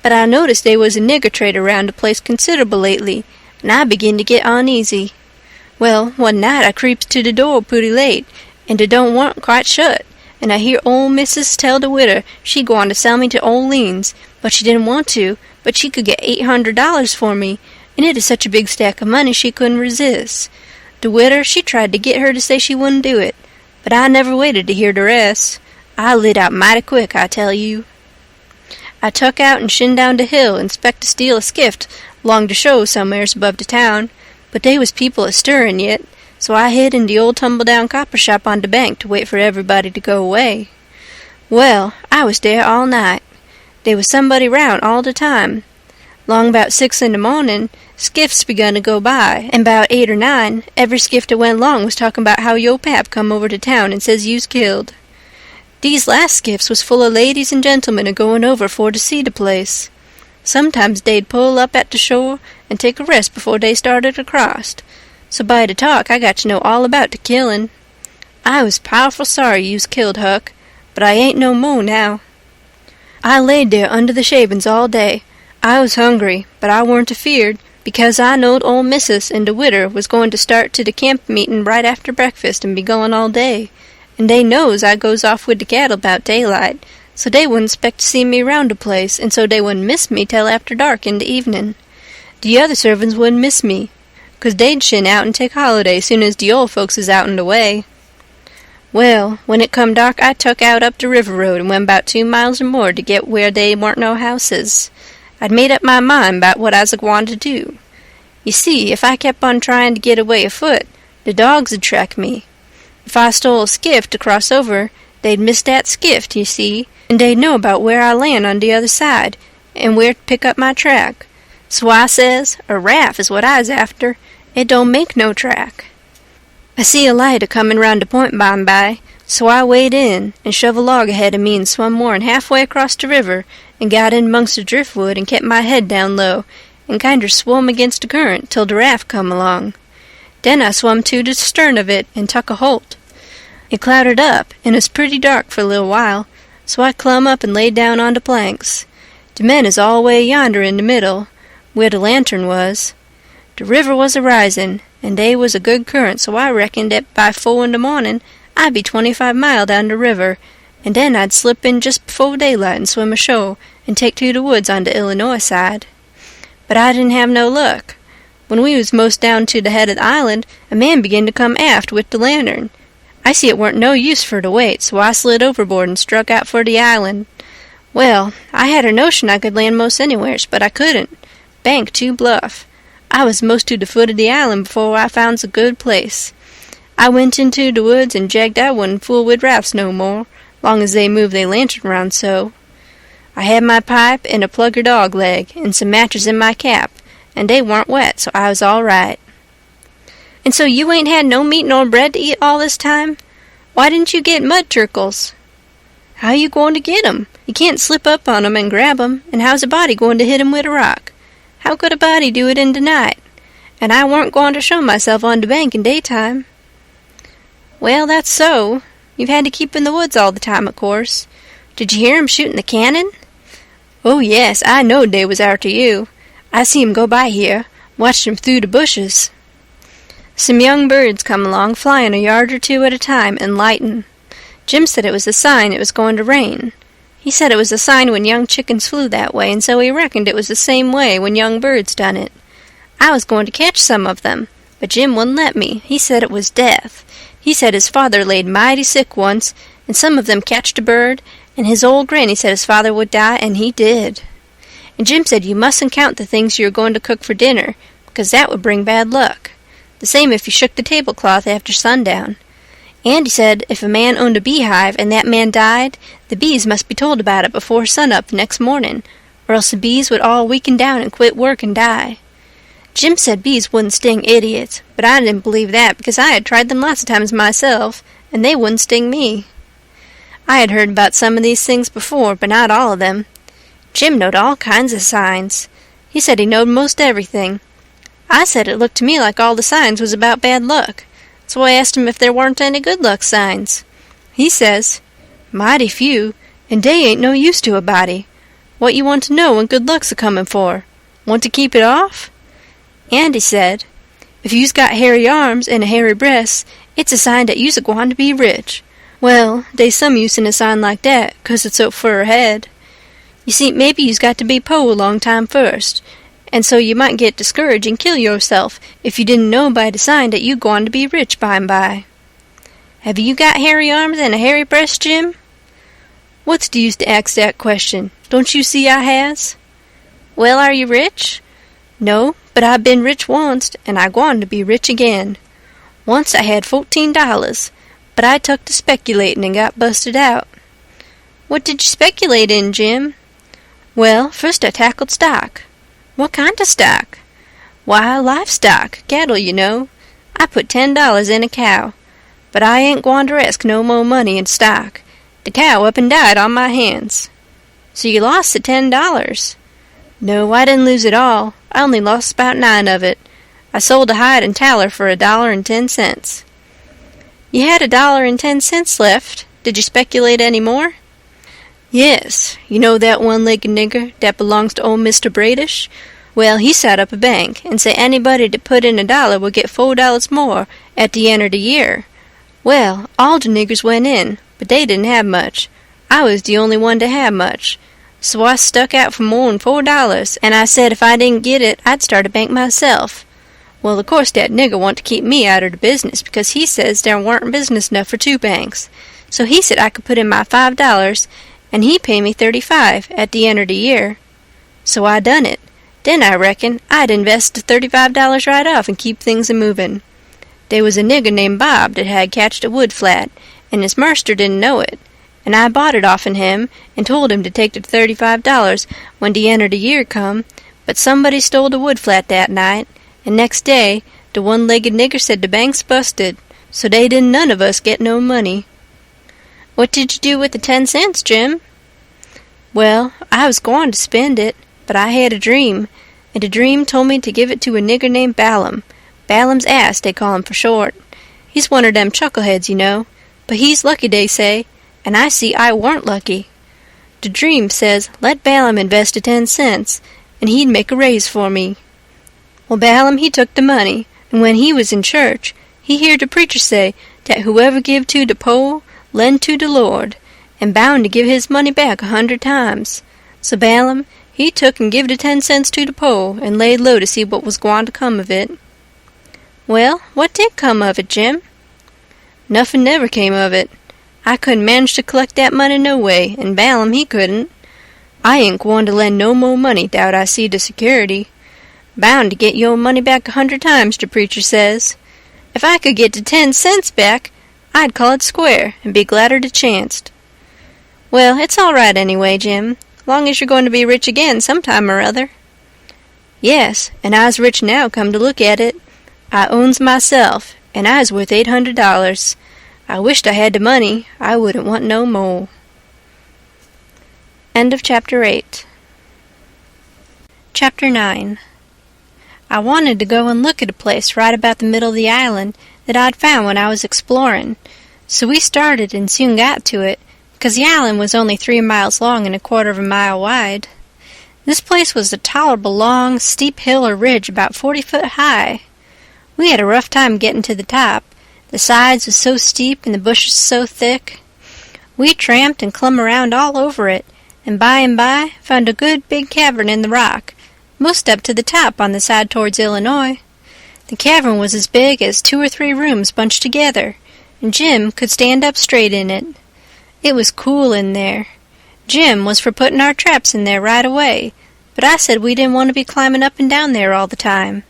Speaker 1: But I noticed they was a nigger trader round the place considerable lately, and I begin to get uneasy. Well, one night I creeps to the door pooty late, and it don't want quite shut, and I hear ol' Missus tell the widder she gwine to sell me to Orleans, but she didn't want to, but she could get $800 for me, and it is such a big stack of money she couldn't resist. The widder, she tried to get her to say she wouldn't do it, but I never waited to hear the rest. I lit out mighty quick, I tell you. I tuck out and shin down the hill and spect to steal a skift along the show somewheres above the town, but they was people a-stirrin' yet, so I hid in the old tumble-down copper shop on the bank to wait for everybody to go away. Well, I was there all night. They was somebody round all the time. Long about 6 in the morning, skiffs begun to go by, and about 8 or 9, every skiff that went along was talking about how yo' pap come over to town and says you's killed. These last skiffs was full of ladies and gentlemen a-going over for to see the place. Sometimes they'd pull up at the shore and take a rest before they started across. So by the talk I got to know all about the killing. I was powerful sorry you's killed, Huck, but I ain't no more now. I laid there under the shavings all day. I was hungry, but I warn't afeared, because I knowed ol' Missus and the widder was going to start to the camp meeting right after breakfast and be going all day, and they knows I goes off with the cattle about daylight, so they wouldn't 'spect to see me round the place, and so they wouldn't miss me till after dark in the evening. The other servants wouldn't miss me, 'cause they'd shin out and take holiday soon as the old folks is out and away. Well, when it come dark, I tuck out up the river road and went 'bout 2 miles or more to get where they warn't no houses. I'd made up my mind 'bout what I's a-gwine to do. You see, if I kept on trying to get away afoot, the dogs 'd track me. If I stole a skiff to cross over, they'd miss that skiff, you see, and they'd know about where I land on the other side, and where to pick up my track. So I says, a raft is what I's after. It don't make no track. I see a light a-comin' round the point by, so I wade in and shove a log ahead of me and swum more'n halfway across the river and got in 'mongst the driftwood and kept my head down low and kinder swum against the current till the raft come along. Then I swum to the stern of it and tuck a holt. It clouded up, and it was pretty dark for a little while, so I clumb up and laid down on the planks. The men is all way yonder in the middle, where the lantern was. The river was a-risin', and they was a good current, so I reckoned that by 4 in the morning I'd be 25 mile down the river, and then I'd slip in just before daylight and swim ashore and take to the woods on the Illinois side. But I didn't have no luck. When we was most down to the head of the island, a man began to come aft with the lantern. I see it weren't no use for to wait, so I slid overboard and struck out for the island. Well, I had a notion I could land most anywheres, but I couldn't. Bank too bluff. I was most to the foot of the island before I found a good place. I went into the woods and jagged I wouldn't fool with rafts no more, long as they moved their lantern round so. I had my pipe and a plugger dog leg and some matches in my cap, and they warn't wet, so I was all right. And so you ain't had no meat nor bread to eat all this time? Why didn't you get mud turkles? How you going to get 'em? You can't slip up on 'em and grab 'em, and how's a body going to hit 'em with a rock? How could a body do it in the night? And I warn't going to show myself on the bank in daytime. Well, that's so. You've had to keep in the woods all the time, of course. Did you hear 'em shooting the cannon? Oh, yes, I knowed they was arter you. I see 'em go by here, watched 'em through the bushes. Some young birds come along, flying a yard or two at a time, and lightin'. Jim said it was a sign it was going to rain. He said it was a sign when young chickens flew that way, and so he reckoned it was the same way when young birds done it. I was going to catch some of them, but Jim wouldn't let me. He said it was death. He said his father laid mighty sick once, and some of them catched a bird, and his old granny said his father would die, and he did. And Jim said you mustn't count the things you are going to cook for dinner, because that would bring bad luck. The same if you shook the tablecloth after sundown. And he said if a man owned a beehive and that man died, the bees must be told about it before sunup the next morning, or else the bees would all weaken down and quit work and die. Jim said bees wouldn't sting idiots, but I didn't believe that because I had tried them lots of times myself, and they wouldn't sting me. I had heard about some of these things before, but not all of them. Jim knowed all kinds of signs. He said he knowed most everything. I said it looked to me like all the signs was about bad luck, so I asked him if there weren't any good luck signs. He says, mighty few, and they ain't no use to a body. What you want to know when good luck's a-comin' for? Want to keep it off? And he said, if you's got hairy arms and a hairy breast, it's a sign that you's a-gwine to be rich. Well, they's some use in a sign like that, 'cause it's so fur ahead. You see, maybe you's got to be po a long time first, and so you might get discouraged and kill yourself if you didn't know by the sign that you gwine to be rich by and by. Have you got hairy arms and a hairy breast, Jim? What's the use to ask that question? Don't you see I has? Well, are you rich? No, but I been rich once, and I gwine to be rich again. Once I had $14, but I took to speculating and got busted out. What did you speculate in, Jim? Well, first I tackled stock. What kind of stock? Why, livestock, cattle, you know. I put $10 in a cow, but I ain't gwine to risk no more money in stock. The cow up and died on my hands. So you lost the $10. No, I didn't lose it all. I only lost about 9 of it. I sold a hide and taller for $1.10. You had $1.10 left. Did you speculate any more? Yes, you know that one-legged nigger that belongs to old Mr. Bradish? Well, he set up a bank and said anybody that put in $1 would get $4 more at the end of the year. Well, all the niggers went in, but they didn't have much. I was the only one to have much. So I stuck out for more'n $4, and I said if I didn't get it, I'd start a bank myself. Well, of course dat nigger want to keep me out of the business because he says there warn't business enough for 2 banks. So he said I could put in my $5, and he pay me $35 at the end of the year. So I done it. Then I reckon I'd invest the $35 right off and keep things a-movin'. They was a nigger named Bob that had catched a wood flat, and his marster didn't know it, and I bought it off'n him and told him to take the $35 when the end of the year come, but somebody stole the wood flat that night, and next day the one-legged nigger said the bank's busted, so they didn't none of us get no money. What did you do with the 10 cents, Jim? Well, I was going to spend it, but I had a dream, and the dream told me to give it to a nigger named Balaam. Balaam's ass, they call him for short. He's one of them chuckleheads, you know, but he's lucky, they say, and I see I warn't lucky. The dream says let Balaam invest the 10 cents, and he'd make a raise for me. Well, Balaam, he took the money, and when he was in church, he heard the preacher say that whoever give to the poor, lend to the Lord, and bound to give his money back 100 times. So Balaam, he took and give the 10 cents to the poor, and laid low to see what was gwine to come of it. Well, what did come of it, Jim? Nothing never came of it. I couldn't manage to collect that money no way, and Balaam he couldn't. I ain't gwine to lend no more money thout I see the security. Bound to get your money back 100 times, the preacher says. If I could get the 10 cents back, I'd call it square, and be gladder to chanced. Well, it's all right anyway, Jim, long as you're going to be rich again sometime or other. Yes, and I's rich now, come to look at it. I owns myself, and I's worth $800. I wished I had the money. I wouldn't want no more. End of Chapter 8. Chapter 9. I wanted to go and look at a place right about the middle of the island that I'd found when I was exploring, so we started and soon got to it, because the island was only 3 miles long and 1/4 mile wide. This place was a tolerable long, steep hill or ridge about 40 foot high. We had a rough time getting to the top. The sides was so steep and the bushes so thick. We tramped and clumb around all over it, and by found a good big cavern in the rock, most up to the top on the side towards Illinois. The cavern was as big as 2 or 3 rooms bunched together, and Jim could stand up straight in it. It was cool in there. Jim was for putting our traps in there right away, but I said we didn't want to be climbing up and down there all the time.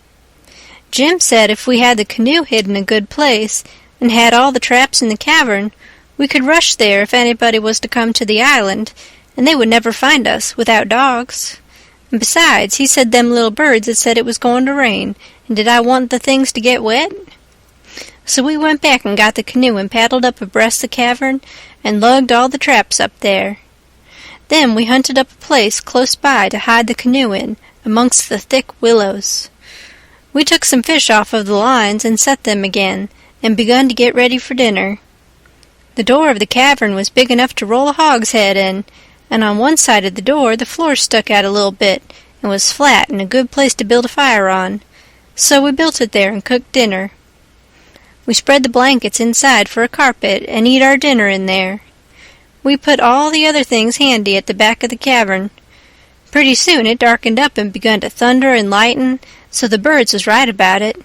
Speaker 1: Jim said if we had the canoe hid in a good place and had all the traps in the cavern, we could rush there if anybody was to come to the island, and they would never find us without dogs. And besides, he said them little birds had said it was going to rain, and did I want the things to get wet? So we went back and got the canoe and paddled up abreast the cavern and lugged all the traps up there. Then we hunted up a place close by to hide the canoe in, amongst the thick willows. We took some fish off of the lines and set them again, and begun to get ready for dinner. The door of the cavern was big enough to roll a hogshead in, and on one side of the door the floor stuck out a little bit and was flat and a good place to build a fire on. So we built it there and cooked dinner. We spread the blankets inside for a carpet and eat our dinner in there. We put all the other things handy at the back of the cavern. Pretty soon it darkened up and begun to thunder and lighten, so the birds was right about it.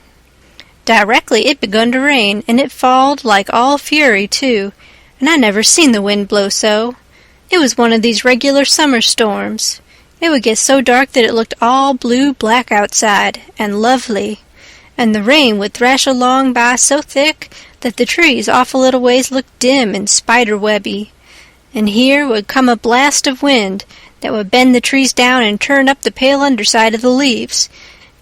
Speaker 1: Directly it begun to rain, and it falled like all fury, too, and I never seen the wind blow so. It was one of these regular summer storms. It would get so dark that it looked all blue-black outside, and lovely, and the rain would thrash along by so thick that the trees off a little ways looked dim and spider-webby, and here would come a blast of wind that would bend the trees down and turn up the pale underside of the leaves,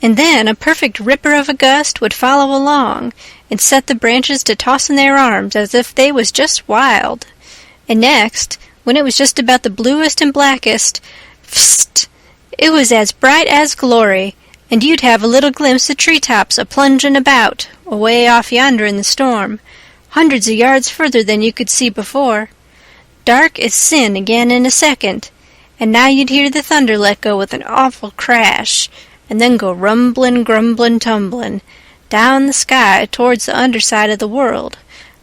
Speaker 1: and then a perfect ripper of a gust would follow along and set the branches to tossing their arms as if they was just wild. And next, when it was just about the bluest and blackest, psst, it was as bright as glory, and you'd have a little glimpse of tree-tops a-plungin' about, away off yonder in the storm, hundreds of yards further than you could see before. Dark as sin again in a second, and now you'd hear the thunder let go with an awful crash, and then go rumblin', grumblin', tumblin' down the sky towards the underside of the world,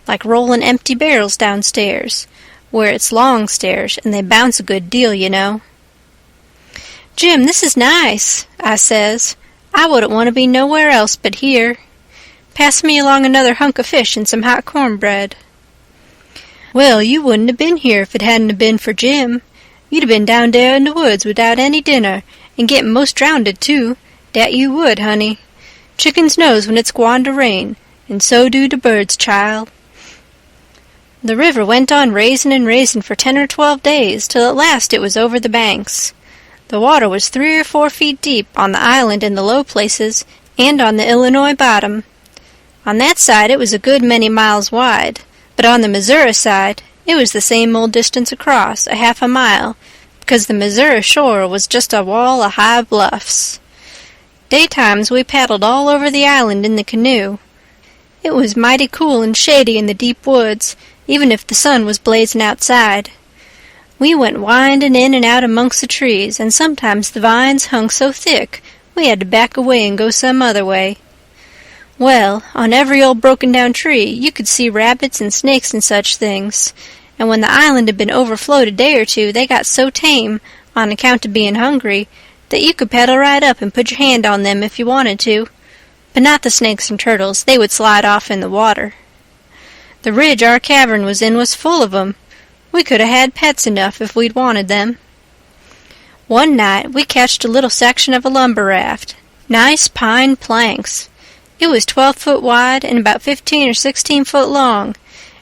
Speaker 1: like rollin' empty barrels downstairs, where it's long stairs, and they bounce a good deal, you know. "Jim, this is nice," I says. I wouldn't want to be nowhere else but here. Pass me along another hunk of fish and some hot cornbread." "Well, you wouldn't have been here if it hadn't have been for Jim. You'd have been down there in the woods without any dinner, and getting most drownded, too. Dat you would, honey. Chickens knows when it's gwine to rain, and so do the birds, child." The river went on raisin' and raisin' for 10 or 12 days, till at last it was over the banks. The water was 3 or 4 feet deep on the island in the low places, and on the Illinois bottom. On that side it was a good many miles wide, but on the Missouri side it was the same old distance across, a half a mile, because the Missouri shore was just a wall of high bluffs. Daytimes we paddled all over the island in the canoe. It was mighty cool and shady in the deep woods, even if the sun was blazing outside. We went winding in and out amongst the trees, and sometimes the vines hung so thick we had to back away and go some other way. Well, on every old broken-down tree you could see rabbits and snakes and such things, and when the island had been overflowed a day or two they got so tame, on account of being hungry, that you could paddle right up and put your hand on them if you wanted to. But not the snakes and turtles, they would slide off in the water. The ridge our cavern was in was full of 'em. We could 'a' had pets enough if we'd wanted them. One night we catched a little section of a lumber raft, nice pine planks. It was 12 foot wide and about 15 or 16 foot long,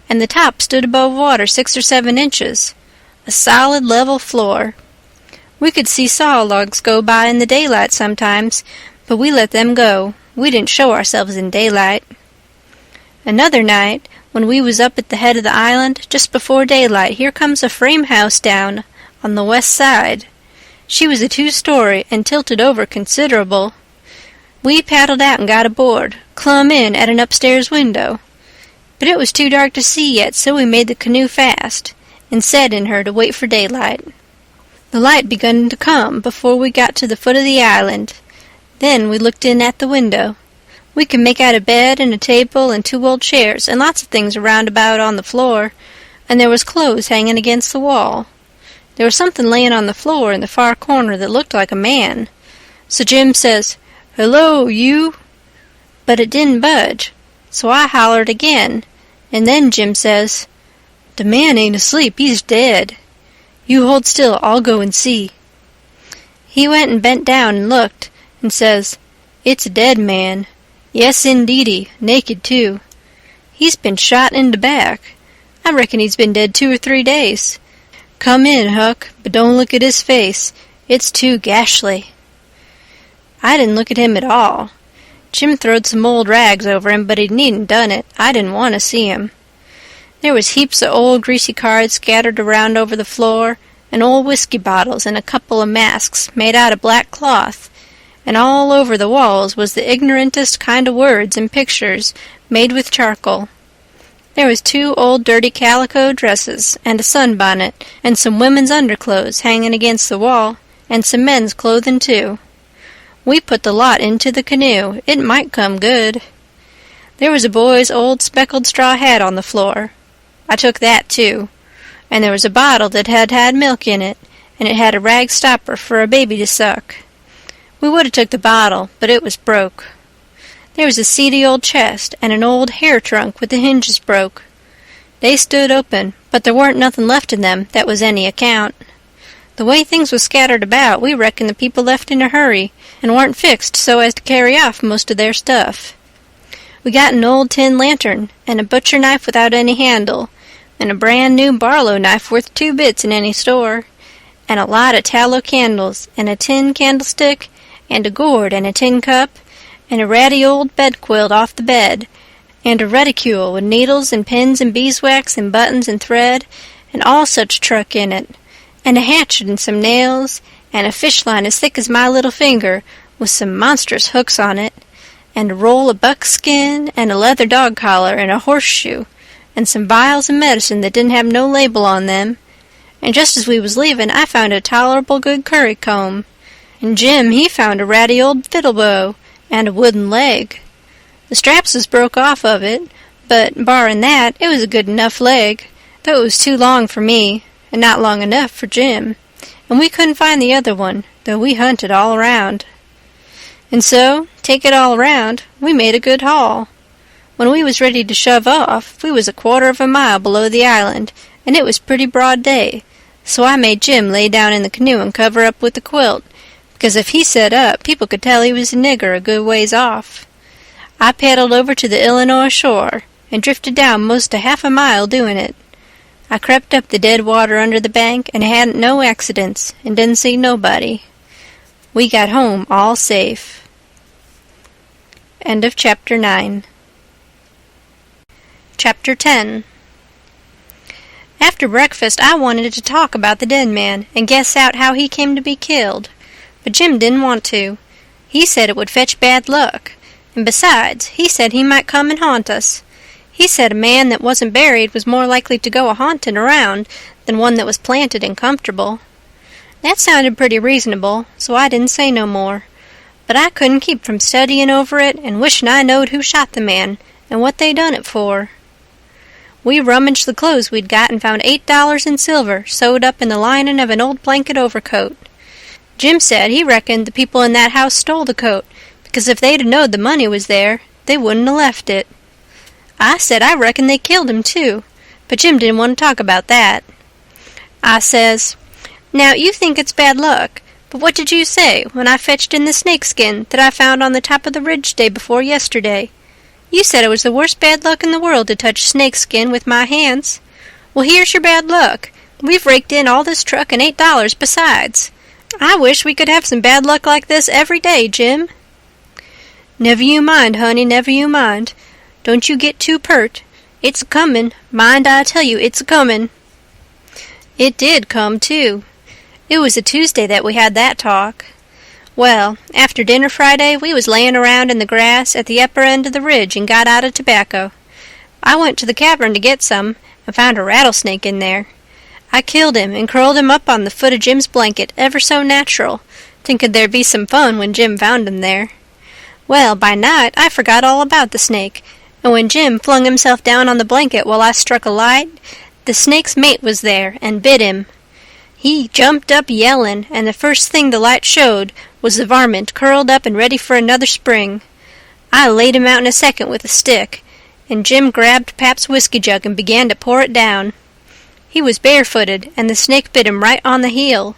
Speaker 1: and the top stood above water 6 or 7 inches, a solid level floor. We could see saw logs go by in the daylight sometimes, but we let them go. We didn't show ourselves in daylight. Another night, when we was up at the head of the island, just before daylight, here comes a frame house down on the west side. She was a 2-story and tilted over considerable. We paddled out and got aboard, clumb in at an upstairs window. But it was too dark to see yet, so we made the canoe fast, and set in her to wait for daylight. The light begun to come before we got to the foot of the island. Then we looked in at the window. We could make out a bed and a table and 2 old chairs and lots of things around about on the floor, and there was clothes hanging against the wall. There was something laying on the floor in the far corner that looked like a man. So Jim says, "Hello, you!" But it didn't budge, so I hollered again, and then Jim says, "The man ain't asleep, he's dead. You hold still, I'll go and see." He went and bent down and looked, and says, "It's a dead man. Yes, indeedy, naked, too. He's been shot in the back. I reckon he's been dead 2 or 3 days. Come in, Huck, but don't look at his face. It's too gashly." I didn't look at him at all. Jim throwed some old rags over him, but he needn't done it. I didn't want to see him. There was heaps of old greasy cards scattered around over the floor, and old whiskey bottles and a couple of masks made out of black cloth, and all over the walls was the ignorantest kind of words and pictures made with charcoal. There was 2 old dirty calico dresses, and a sunbonnet, and some women's underclothes hanging against the wall, and some men's clothing, too. We put the lot into the canoe. It might come good. There was a boy's old speckled straw hat on the floor. I took that, too. And there was a bottle that had had milk in it, and it had a rag stopper for a baby to suck. We would have took the bottle, but it was broke. There was a seedy old chest and an old hair trunk with the hinges broke. They stood open, but there weren't nothing left in them that was any account. The way things was scattered about, we reckoned the people left in a hurry, and weren't fixed so as to carry off most of their stuff. We got an old tin lantern, and a butcher knife without any handle, and a brand-new Barlow knife worth 2 bits in any store, and a lot of tallow candles, and a tin candlestick, and a gourd and a tin cup, and a ratty old bedquilt off the bed, and a reticule with needles and pins and beeswax and buttons and thread, and all such truck in it, and a hatchet and some nails, and a fish line as thick as my little finger, with some monstrous hooks on it, and a roll of buckskin, and a leather dog collar, and a horseshoe, and some vials of medicine that didn't have no label on them, and just as we was leaving I found a tolerable good curry comb, and Jim he found a ratty old fiddle bow, and a wooden leg. The straps was broke off of it, but, barring that, it was a good enough leg, though it was too long for me, and not long enough for Jim, and we couldn't find the other one, though we hunted all around. And so, take it all round, we made a good haul. When we was ready to shove off, we was 1/4 of a mile below the island, and it was pretty broad day, so I made Jim lay down in the canoe and cover up with the quilt, because if he set up, people could tell he was a nigger a good ways off. I paddled over to the Illinois shore, and drifted down most a half a mile doing it. I crept up the dead water under the bank, and hadn't no accidents, and didn't see nobody. We got home all safe. End of Chapter 9. Chapter 10. After breakfast, I wanted to talk about the dead man, and guess out how he came to be killed. But Jim didn't want to. He said it would fetch bad luck, and besides, he said he might come and haunt us. He said a man that wasn't buried was more likely to go a-haunting around than one that was planted and comfortable. That sounded pretty reasonable, so I didn't say no more. But I couldn't keep from studying over it and wishing I knowed who shot the man and what they done it for. We rummaged the clothes we'd got and found $8 in silver sewed up in the lining of an old blanket overcoat. Jim said he reckoned the people in that house stole the coat, because if they'd knowed the money was there, they wouldn't have left it. I said I reckoned they killed him, too, but Jim didn't want to talk about that. I says, "Now, you think it's bad luck, but what did you say when I fetched in the snakeskin that I found on the top of the ridge day before yesterday? You said it was the worst bad luck in the world to touch snakeskin with my hands. Well, here's your bad luck. We've raked in all this truck and $8 besides. I wish we could have some bad luck like this every day, Jim." "Never you mind, honey, never you mind. Don't you get too pert. It's a-comin'. Mind I tell you, it's a-comin'." It did come, too. It was a Tuesday that we had that talk. Well, after dinner Friday, we was layin' around in the grass at the upper end of the ridge and got out of tobacco. I went to the cavern to get some and found a rattlesnake in there. I killed him and curled him up on the foot of Jim's blanket ever so natural, thinking there'd be some fun when Jim found him there. Well, by night I forgot all about the snake, and when Jim flung himself down on the blanket while I struck a light, the snake's mate was there and bit him. He jumped up yellin', and the first thing the light showed was the varmint curled up and ready for another spring. I laid him out in a second with a stick, and Jim grabbed Pap's whiskey jug and began to pour it down. He was barefooted, and the snake bit him right on the heel.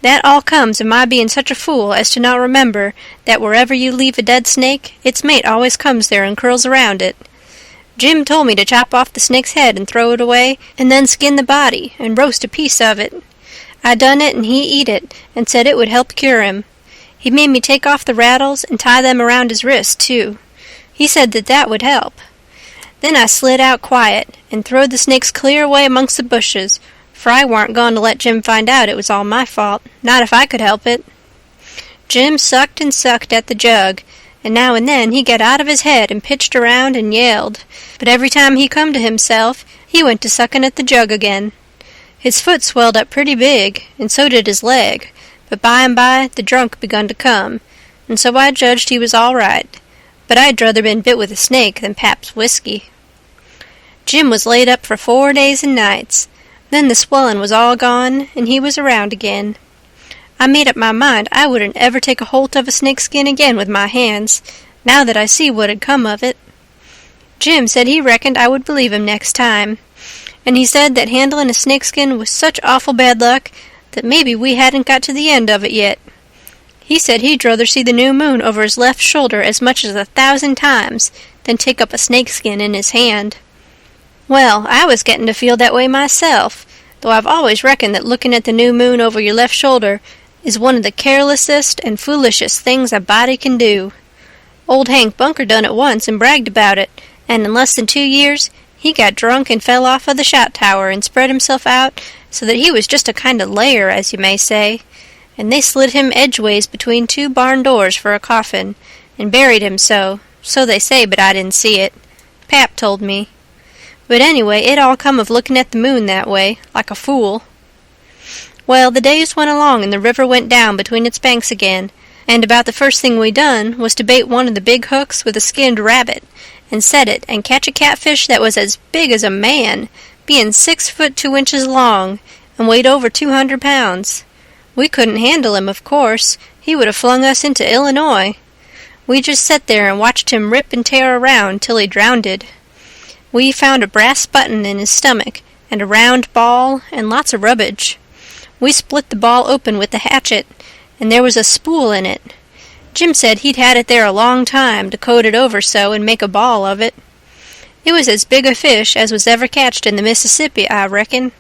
Speaker 1: That all comes of my being such a fool as to not remember that wherever you leave a dead snake, its mate always comes there and curls around it. Jim told me to chop off the snake's head and throw it away, and then skin the body and roast a piece of it. I done it, and he eat it, and said it would help cure him. He made me take off the rattles and tie them around his wrist, too. He said that would help. Then I slid out quiet, and throwed the snakes clear away amongst the bushes, for I warn't going to let Jim find out it was all my fault, not if I could help it. Jim sucked and sucked at the jug, and now and then he got out of his head and pitched around and yelled, but every time he come to himself, he went to sucking at the jug again. His foot swelled up pretty big, and so did his leg, but by and by the drunk begun to come, and so I judged he was all right, but I'd druther been bit with a snake than Pap's whiskey. Jim was laid up for 4 days and nights. Then the swellin' was all gone, and he was around again. I made up my mind I wouldn't ever take a holt of a snakeskin again with my hands, now that I see what had come of it. Jim said he reckoned I would believe him next time, and he said that handling a snakeskin was such awful bad luck that maybe we hadn't got to the end of it yet. He said he'd rather see the new moon over his left shoulder as much as 1,000 times than take up a snakeskin in his hand. Well, I was getting to feel that way myself, though I've always reckoned that looking at the new moon over your left shoulder is one of the carelessest and foolishest things a body can do. Old Hank Bunker done it once and bragged about it, and in less than 2 years he got drunk and fell off of the shot tower and spread himself out so that he was just a kind of layer, as you may say, and they slid him edgeways between 2 barn doors for a coffin, and buried him so they say, but I didn't see it. Pap told me. But anyway, it all come of looking at the moon that way, like a fool. Well, the days went along and the river went down between its banks again, and about the first thing we done was to bait one of the big hooks with a skinned rabbit, and set it and catch a catfish that was as big as a man, being 6 foot 2 inches long, and weighed over 200 pounds. We couldn't handle him, of course. He would have flung us into Illinois. We just sat there and watched him rip and tear around till he drownded. We found a brass button in his stomach, and a round ball, and lots of rubbage. We split the ball open with the hatchet, and there was a spool in it. Jim said he'd had it there a long time to coat it over so and make a ball of it. It was as big a fish as was ever catched in the Mississippi, I reckon.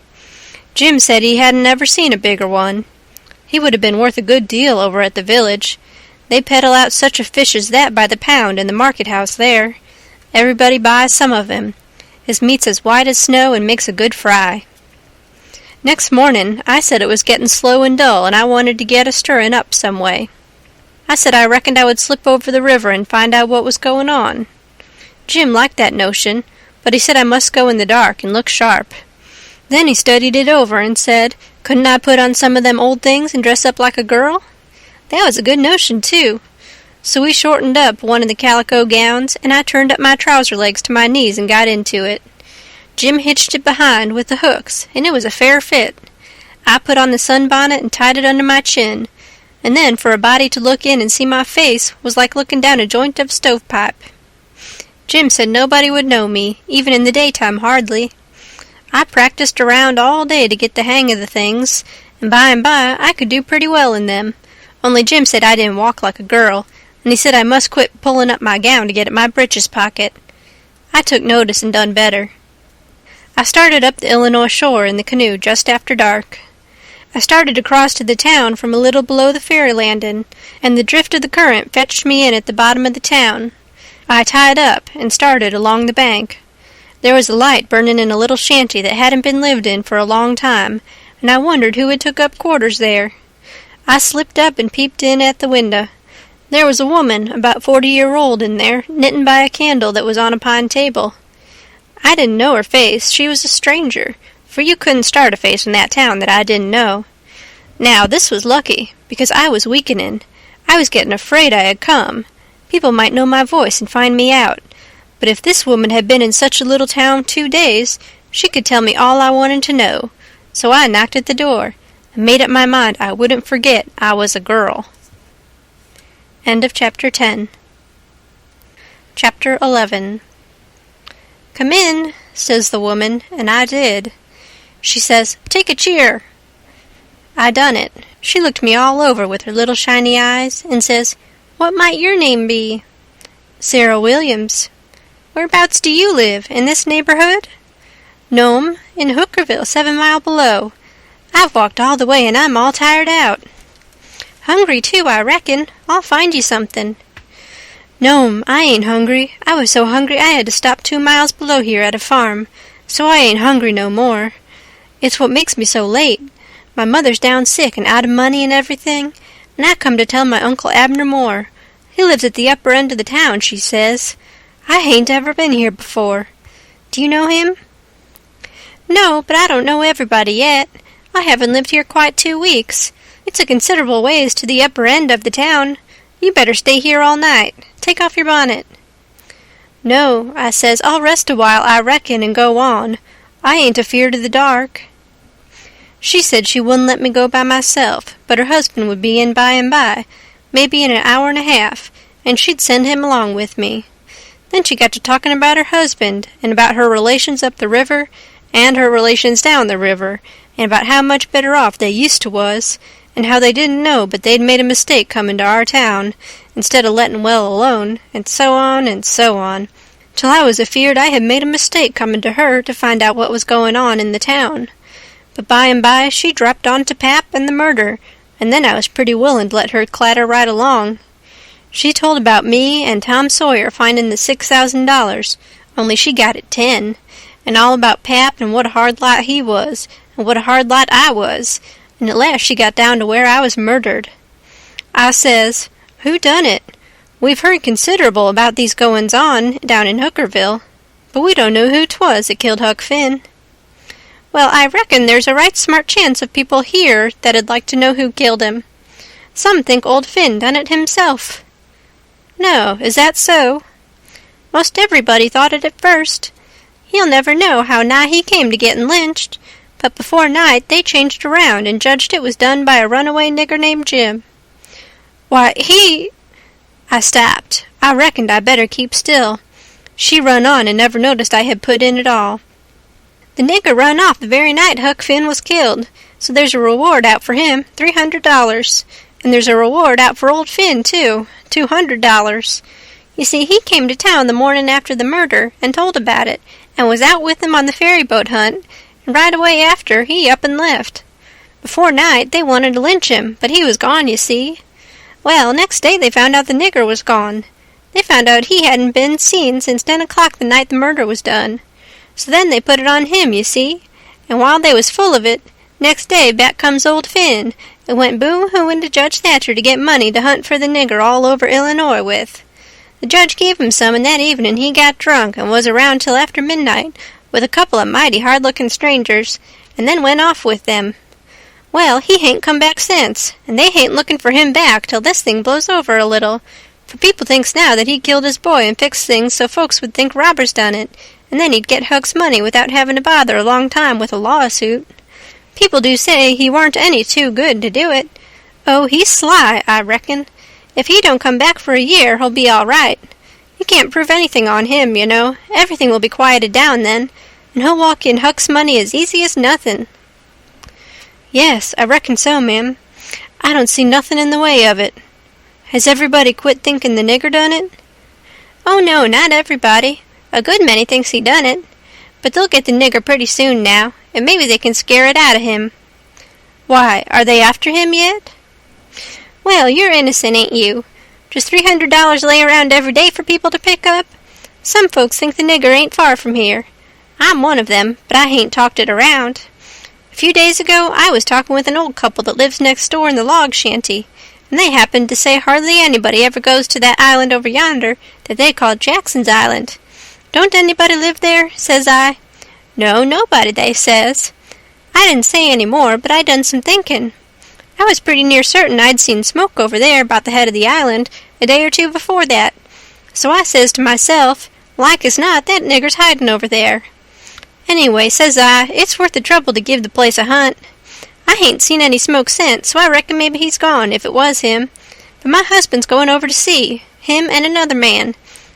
Speaker 1: Jim said he hadn't ever seen a bigger one. He would have been worth a good deal over at the village. They peddle out such a fish as that by the pound in the market-house there. Everybody buys some of him. His meat's as white as snow and makes a good fry. Next morning I said it was getting slow and dull, and I wanted to get a stirring up some way. I said I reckoned I would slip over the river and find out what was going on. Jim liked that notion, but he said I must go in the dark and look sharp. Then he studied it over and said, couldn't I put on some of them old things and dress up like a girl? That was a good notion, too. So we shortened up one of the calico gowns, and I turned up my trouser legs to my knees and got into it. Jim hitched it behind with the hooks, and it was a fair fit. I put on the sunbonnet and tied it under my chin, and then for a body to look in and see my face was like looking down a joint of stovepipe. Jim said nobody would know me, even in the daytime hardly. I practiced around all day to get the hang of the things, and by I could do pretty well in them, only Jim said I didn't walk like a girl, and he said I must quit pulling up my gown to get at my breeches pocket. I took notice and done better. I started up the Illinois shore in the canoe just after dark. I started across to the town from a little below the ferry landing, and the drift of the current fetched me in at the bottom of the town. I tied up and started along the bank. There was a light burning in a little shanty that hadn't been lived in for a long time, and I wondered who had took up quarters there. I slipped up and peeped in at the window. There was a woman, about 40-year-old, in there, knitting by a candle that was on a pine table. I didn't know her face. She was a stranger, for you couldn't start a face in that town that I didn't know. Now, this was lucky, because I was weakening. I was getting afraid I had come. People might know my voice and find me out. But if this woman had been in such a little town 2 days, she could tell me all I wanted to know. So I knocked at the door, and made up my mind I wouldn't forget I was a girl. End of Chapter 10. Chapter 11. "Come in," says the woman, and I did. She says, "Take a cheer." I done it. She looked me all over with her little shiny eyes, and says, "What might your name be?" "Sarah Williams." "Whereabouts do you live, in this neighborhood?" "No'm, in Hookerville, 7 mile below. I've walked all the way, and I'm all tired out." "Hungry, too, I reckon. I'll find you something." "No'm, I ain't hungry. I was so hungry I had to stop 2 miles below here at a farm, so I ain't hungry no more. It's what makes me so late. My mother's down sick and out of money and everything, and I come to tell my Uncle Abner Moore. He lives at the upper end of the town, she says. I hain't ever been here before. Do you know him?" "No, but I don't know everybody yet. I haven't lived here quite 2 weeks. It's a considerable ways to the upper end of the town. You better stay here all night. Take off your bonnet." "No," I says, "I'll rest a while, I reckon, and go on. I ain't afeard of the dark." She said she wouldn't let me go by myself, but her husband would be in by, maybe in an hour and a half, and she'd send him along with me. Then she got to talking about her husband, and about her relations up the river, and her relations down the river, and about how much better off they used to was, and how they didn't know but they'd made a mistake comin' to our town, instead of lettin' well alone, and so on, till I was afeard I had made a mistake comin' to her to find out what was goin' on in the town. But by she dropped on to Pap and the murder, and then I was pretty willin' to let her clatter right along. She told about me and Tom Sawyer finding the $6,000, only she got it 10, and all about Pap and what a hard lot he was, and what a hard lot I was, and at last she got down to where I was murdered. I says, "Who done it? We've heard considerable about these goings-on down in Hookerville, but we don't know who 'twas that killed Huck Finn." "Well, I reckon there's a right smart chance of people here that'd like to know who killed him. Some think old Finn done it himself." "No, is that so?" "Most everybody thought it at first. He'll never know how nigh he came to getting lynched, but before night they changed around and judged it was done by a runaway nigger named Jim." "Why, I stopped. I reckoned I better keep still. She run on and never noticed I had put in at all. The nigger run off the very night Huck Finn was killed, so there's a reward out for him, $300. And there's a reward out for old Finn, too, $200. You see, he came to town the morning after the murder and told about it, and was out with them on the ferry boat hunt, and right away after he up and left. Before night they wanted to lynch him, but he was gone, you see. Well, next day they found out the nigger was gone. They found out he hadn't been seen since 10 o'clock the night the murder was done. So then they put it on him, you see, and while they was full of it, next day back comes old Finn, and went boom-hooing to Judge Thatcher to get money to hunt for the nigger all over Illinois with. The judge gave him some, and that evening he got drunk and was around till after midnight with a couple of mighty hard-looking strangers, and then went off with them. Well, he hain't come back since, and they hain't looking for him back till this thing blows over a little, for people thinks now that he killed his boy and fixed things so folks would think robbers done it, and then he'd get Huck's money without having to bother a long time with a lawsuit. People do say he warn't any too good to do it. Oh, he's sly, I reckon. If he don't come back for a year, he'll be all right. You can't prove anything on him, you know. Everything will be quieted down then, and he'll walk in Huck's money as easy as nothing. Yes, I reckon so, ma'am. I don't see nothing in the way of it. Has everybody quit thinking the nigger done it? Oh, no, not everybody. A good many thinks he done it. But they'll get the nigger pretty soon now, and maybe they can scare it out of him. Why, are they after him yet? Well, you're innocent, ain't you? Just $300 lay around every day for people to pick up? Some folks think the nigger ain't far from here. I'm one of them, but I hain't talked it around. A few days ago I was talking with an old couple that lives next door in the log shanty, and they happened to say hardly anybody ever goes to that island over yonder that they call Jackson's Island. Don't anybody live there? Says I. No, nobody, they says. I didn't say any more, but I done some thinking. I was pretty near certain I'd seen smoke over there about the head of the island a day or two before that. So I says to myself, like as not, that nigger's hiding over there. Anyway, says I, it's worth the trouble to give the place a hunt. I hain't seen any smoke since, so I reckon maybe he's gone, if it was him. But my husband's going over to see, him and another man.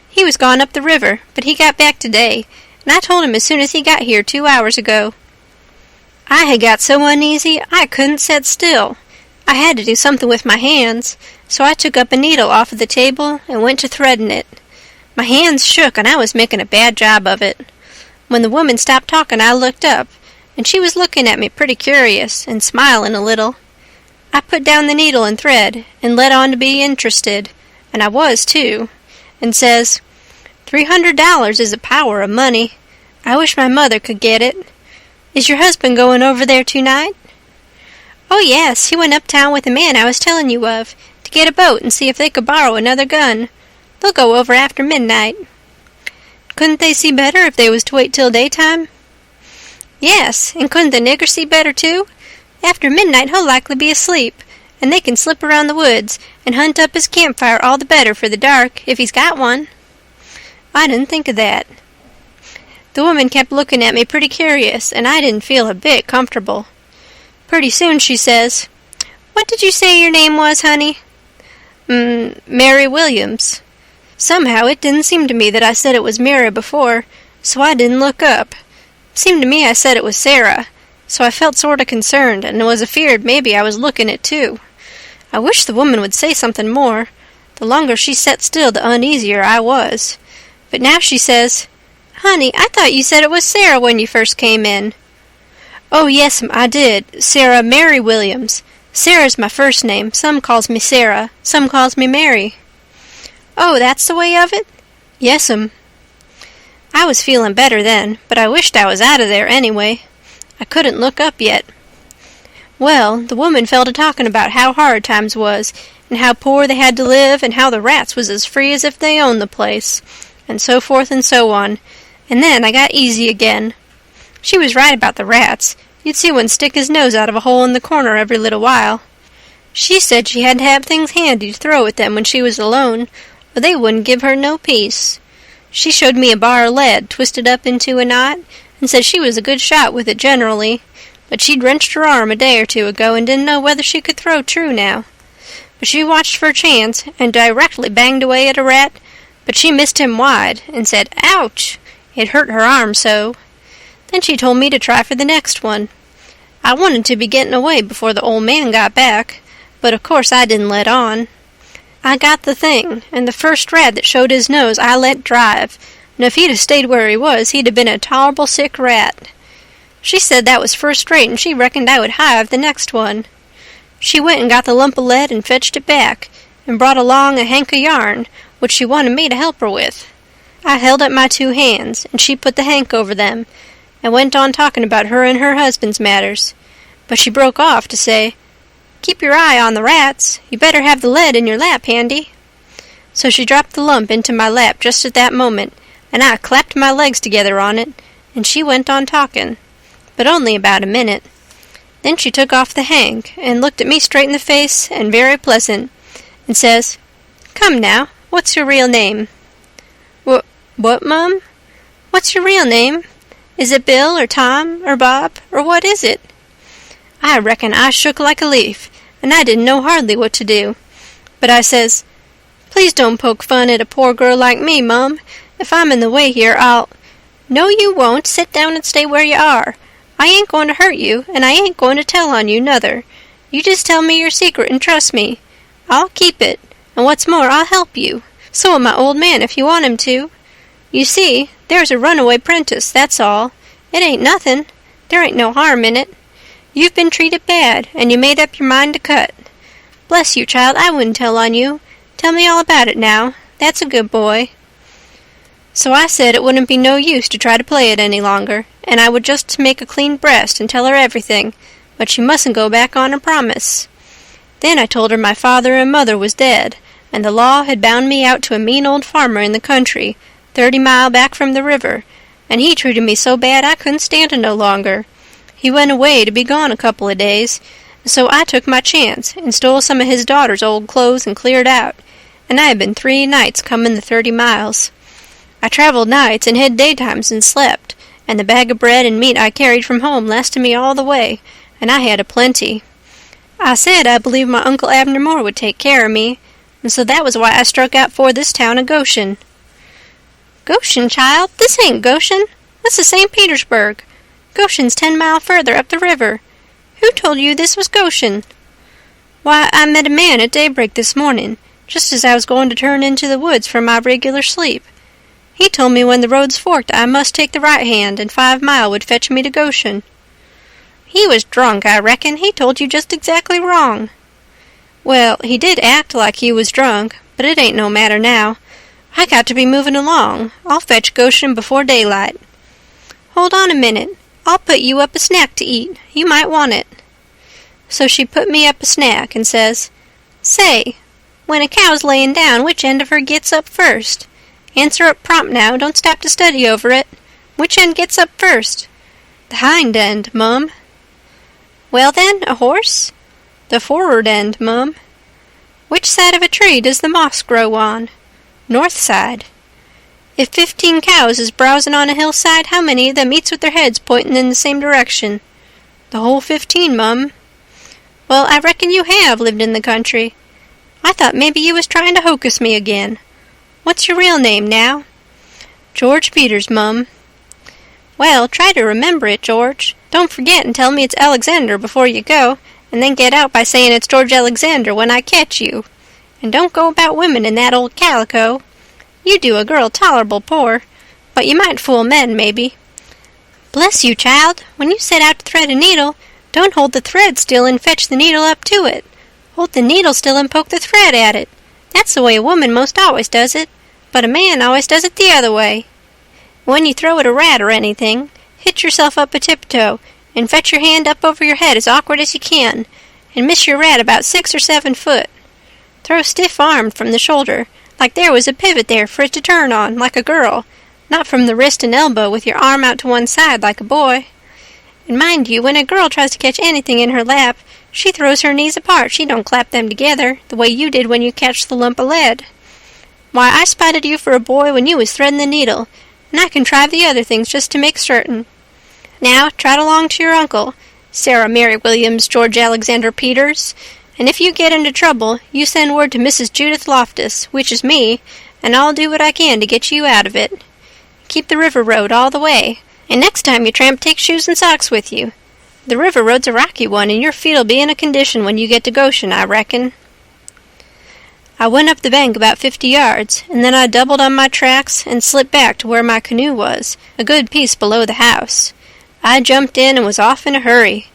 Speaker 1: He was gone up the river, but he got back today, and I told him as soon as he got here 2 hours ago. I had got so uneasy I couldn't set still. I had to do something with my hands, so I took up a needle off of the table and went to threading it. My hands shook, and I was making a bad job of it. When the woman stopped talking, I looked up, and she was looking at me pretty curious and smiling a little. I put down the needle and thread and let on to be interested, and I was, too, and says, $300 is a power of money. I wish my mother could get it. Is your husband going over there tonight? Oh, yes, he went uptown with the man I was telling you of, to get a boat and see if they could borrow another gun. They'll go over after midnight. Couldn't they see better if they was to wait till daytime? Yes, and couldn't the nigger see better, too? After midnight he'll likely be asleep, and they can slip around the woods and hunt up his campfire all the better for the dark, if he's got one. I didn't think of that. The woman kept looking at me pretty curious, and I didn't feel a bit comfortable. Pretty soon she says, What did you say your name was, honey? Mary Williams. Somehow it didn't seem to me that I said it was Mary before, so I didn't look up. Seemed to me I said it was Sarah, so I felt sort of concerned, and was afeard maybe I was looking it too. I wished the woman would say something more. The longer she set still, the uneasier I was. But now she says, Honey, I thought you said it was Sarah when you first came in. Oh, yes'm, I did. Sarah Mary Williams. Sarah's my first name. Some calls me Sarah. Some calls me Mary. Oh, that's the way of it? Yes'm. I was feeling better then, but I wished I was out of there anyway. I couldn't look up yet. Well, the woman fell to talking about how hard times was, and how poor they had to live, and how the rats was as free as if they owned the place, and so forth and so on, and then I got easy again. She was right about the rats. You'd see one stick his nose out of a hole in the corner every little while. She said she had to have things handy to throw at them when she was alone, or they wouldn't give her no peace. She showed me a bar of lead twisted up into a knot, and said she was a good shot with it generally, but she'd wrenched her arm a day or two ago and didn't know whether she could throw true now. but she watched for a chance and directly banged away at a rat, but she missed him wide and said, "Ouch!" It hurt her arm so. Then she told me to try for the next one. I wanted to be getting away before the old man got back, but of course I didn't let on. I got the thing, and the first rat that showed his nose I let drive, and if he'd have stayed where he was, he'd have been a tolerable sick rat. She said that was first rate, and she reckoned I would hive the next one. She went and got the lump of lead and fetched it back, and brought along a hank of yarn, which she wanted me to help her with. I held up my 2 hands, and she put the hank over them, and went on talking about her and her husband's matters. But she broke off to say, "Keep your eye on the rats. You better have the lead in your lap handy." So she dropped the lump into my lap just at that moment, and I clapped my legs together on it, and she went on talking, but only about a minute. Then she took off the hank, and looked at me straight in the face, and very pleasant, and says, "Come now, what's your real name?" What, Mum? What's your real name? Is it Bill, or Tom, or Bob, or what is it? I reckon I shook like a leaf, and I didn't know hardly what to do. But I says, "Please don't poke fun at a poor girl like me, Mum. If I'm in the way here, I'll—" "No, you won't. Sit down and stay where you are. I ain't going to hurt you, and I ain't going to tell on you, nuther. You just tell me your secret and trust me. I'll keep it, and what's more, I'll help you. So will my old man if you want him to. You see, there's a runaway prentice, that's all. It ain't nothing. There ain't no harm in it. You've been treated bad, and you made up your mind to cut. Bless you, child, I wouldn't tell on you. Tell me all about it now. That's a good boy." So I said it wouldn't be no use to try to play it any longer, and I would just make a clean breast and tell her everything, but she mustn't go back on her promise. Then I told her my father and mother was dead, and the law had bound me out to a mean old farmer in the country, 30 mile back from the river, and he treated me so bad I couldn't stand it no longer. He went away to be gone a couple of days, so I took my chance and stole some of his daughter's old clothes and cleared out, and I had been 3 nights coming the 30 miles. I traveled nights and hid daytimes and slept, and the bag of bread and meat I carried from home lasted me all the way, and I had a plenty. I said I believed my Uncle Abner Moore would take care of me, and so that was why I struck out for this town of Goshen. "Goshen, child? This ain't Goshen. This is St. Petersburg. Goshen's 10 mile further up the river. Who told you this was Goshen?" "Why, I met a man at daybreak this morning, just as I was going to turn into the woods for my regular sleep. He told me when the roads forked I must take the right hand, and 5 mile would fetch me to Goshen." "He was drunk, I reckon. He told you just exactly wrong." "Well, he did act like he was drunk, but it ain't no matter now. I got to be moving along. I'll fetch Goshen before daylight." "Hold on a minute. I'll put you up a snack to eat. You might want it." So she put me up a snack and says, "Say, when a cow's layin' down, which end of her gets up first? Answer up prompt now, don't stop to study over it. Which end gets up first?" "The hind end, Mum." "Well then, a horse?" "The forward end, Mum." "Which side of a tree does the moss grow on?" "North side." "If 15 cows is browsing on a hillside, how many of them eats with their heads pointing in the same direction?" "The whole 15, Mum." "Well, I reckon you have lived in the country. I thought maybe you was trying to hocus me again. What's your real name, now?" "George Peters, Mum." "Well, try to remember it, George. Don't forget and tell me it's Alexander before you go, and then get out by saying it's George Alexander when I catch you. And don't go about women in that old calico. You do a girl tolerable poor, but you might fool men, maybe." "Bless you, child. When you set out to thread a needle, don't hold the thread still and fetch the needle up to it. Hold the needle still and poke the thread at it. That's the way a woman most always does it, but a man always does it the other way. When you throw at a rat or anything, hit yourself up a tiptoe, and fetch your hand up over your head as awkward as you can, and miss your rat about 6 or 7 foot. Throw stiff-armed from the shoulder, like there was a pivot there for it to turn on, like a girl, not from the wrist and elbow with your arm out to one side like a boy. And mind you, when a girl tries to catch anything in her lap, she throws her knees apart. She don't clap them together, the way you did when you catched the lump of lead. Why, I spotted you for a boy when you was threading the needle, and I contrived the other things just to make certain. Now, trot along to your uncle, Sarah Mary Williams George Alexander Peters, and if you get into trouble, you send word to Mrs. Judith Loftus, which is me, and I'll do what I can to get you out of it. Keep the river road all the way, and next time you tramp, take shoes and socks with you. The river road's a rocky one, and your feet'll be in a condition when you get to Goshen, I reckon." I went up the bank about 50 yards, and then I doubled on my tracks and slipped back to where my canoe was, a good piece below the house. I jumped in and was off in a hurry.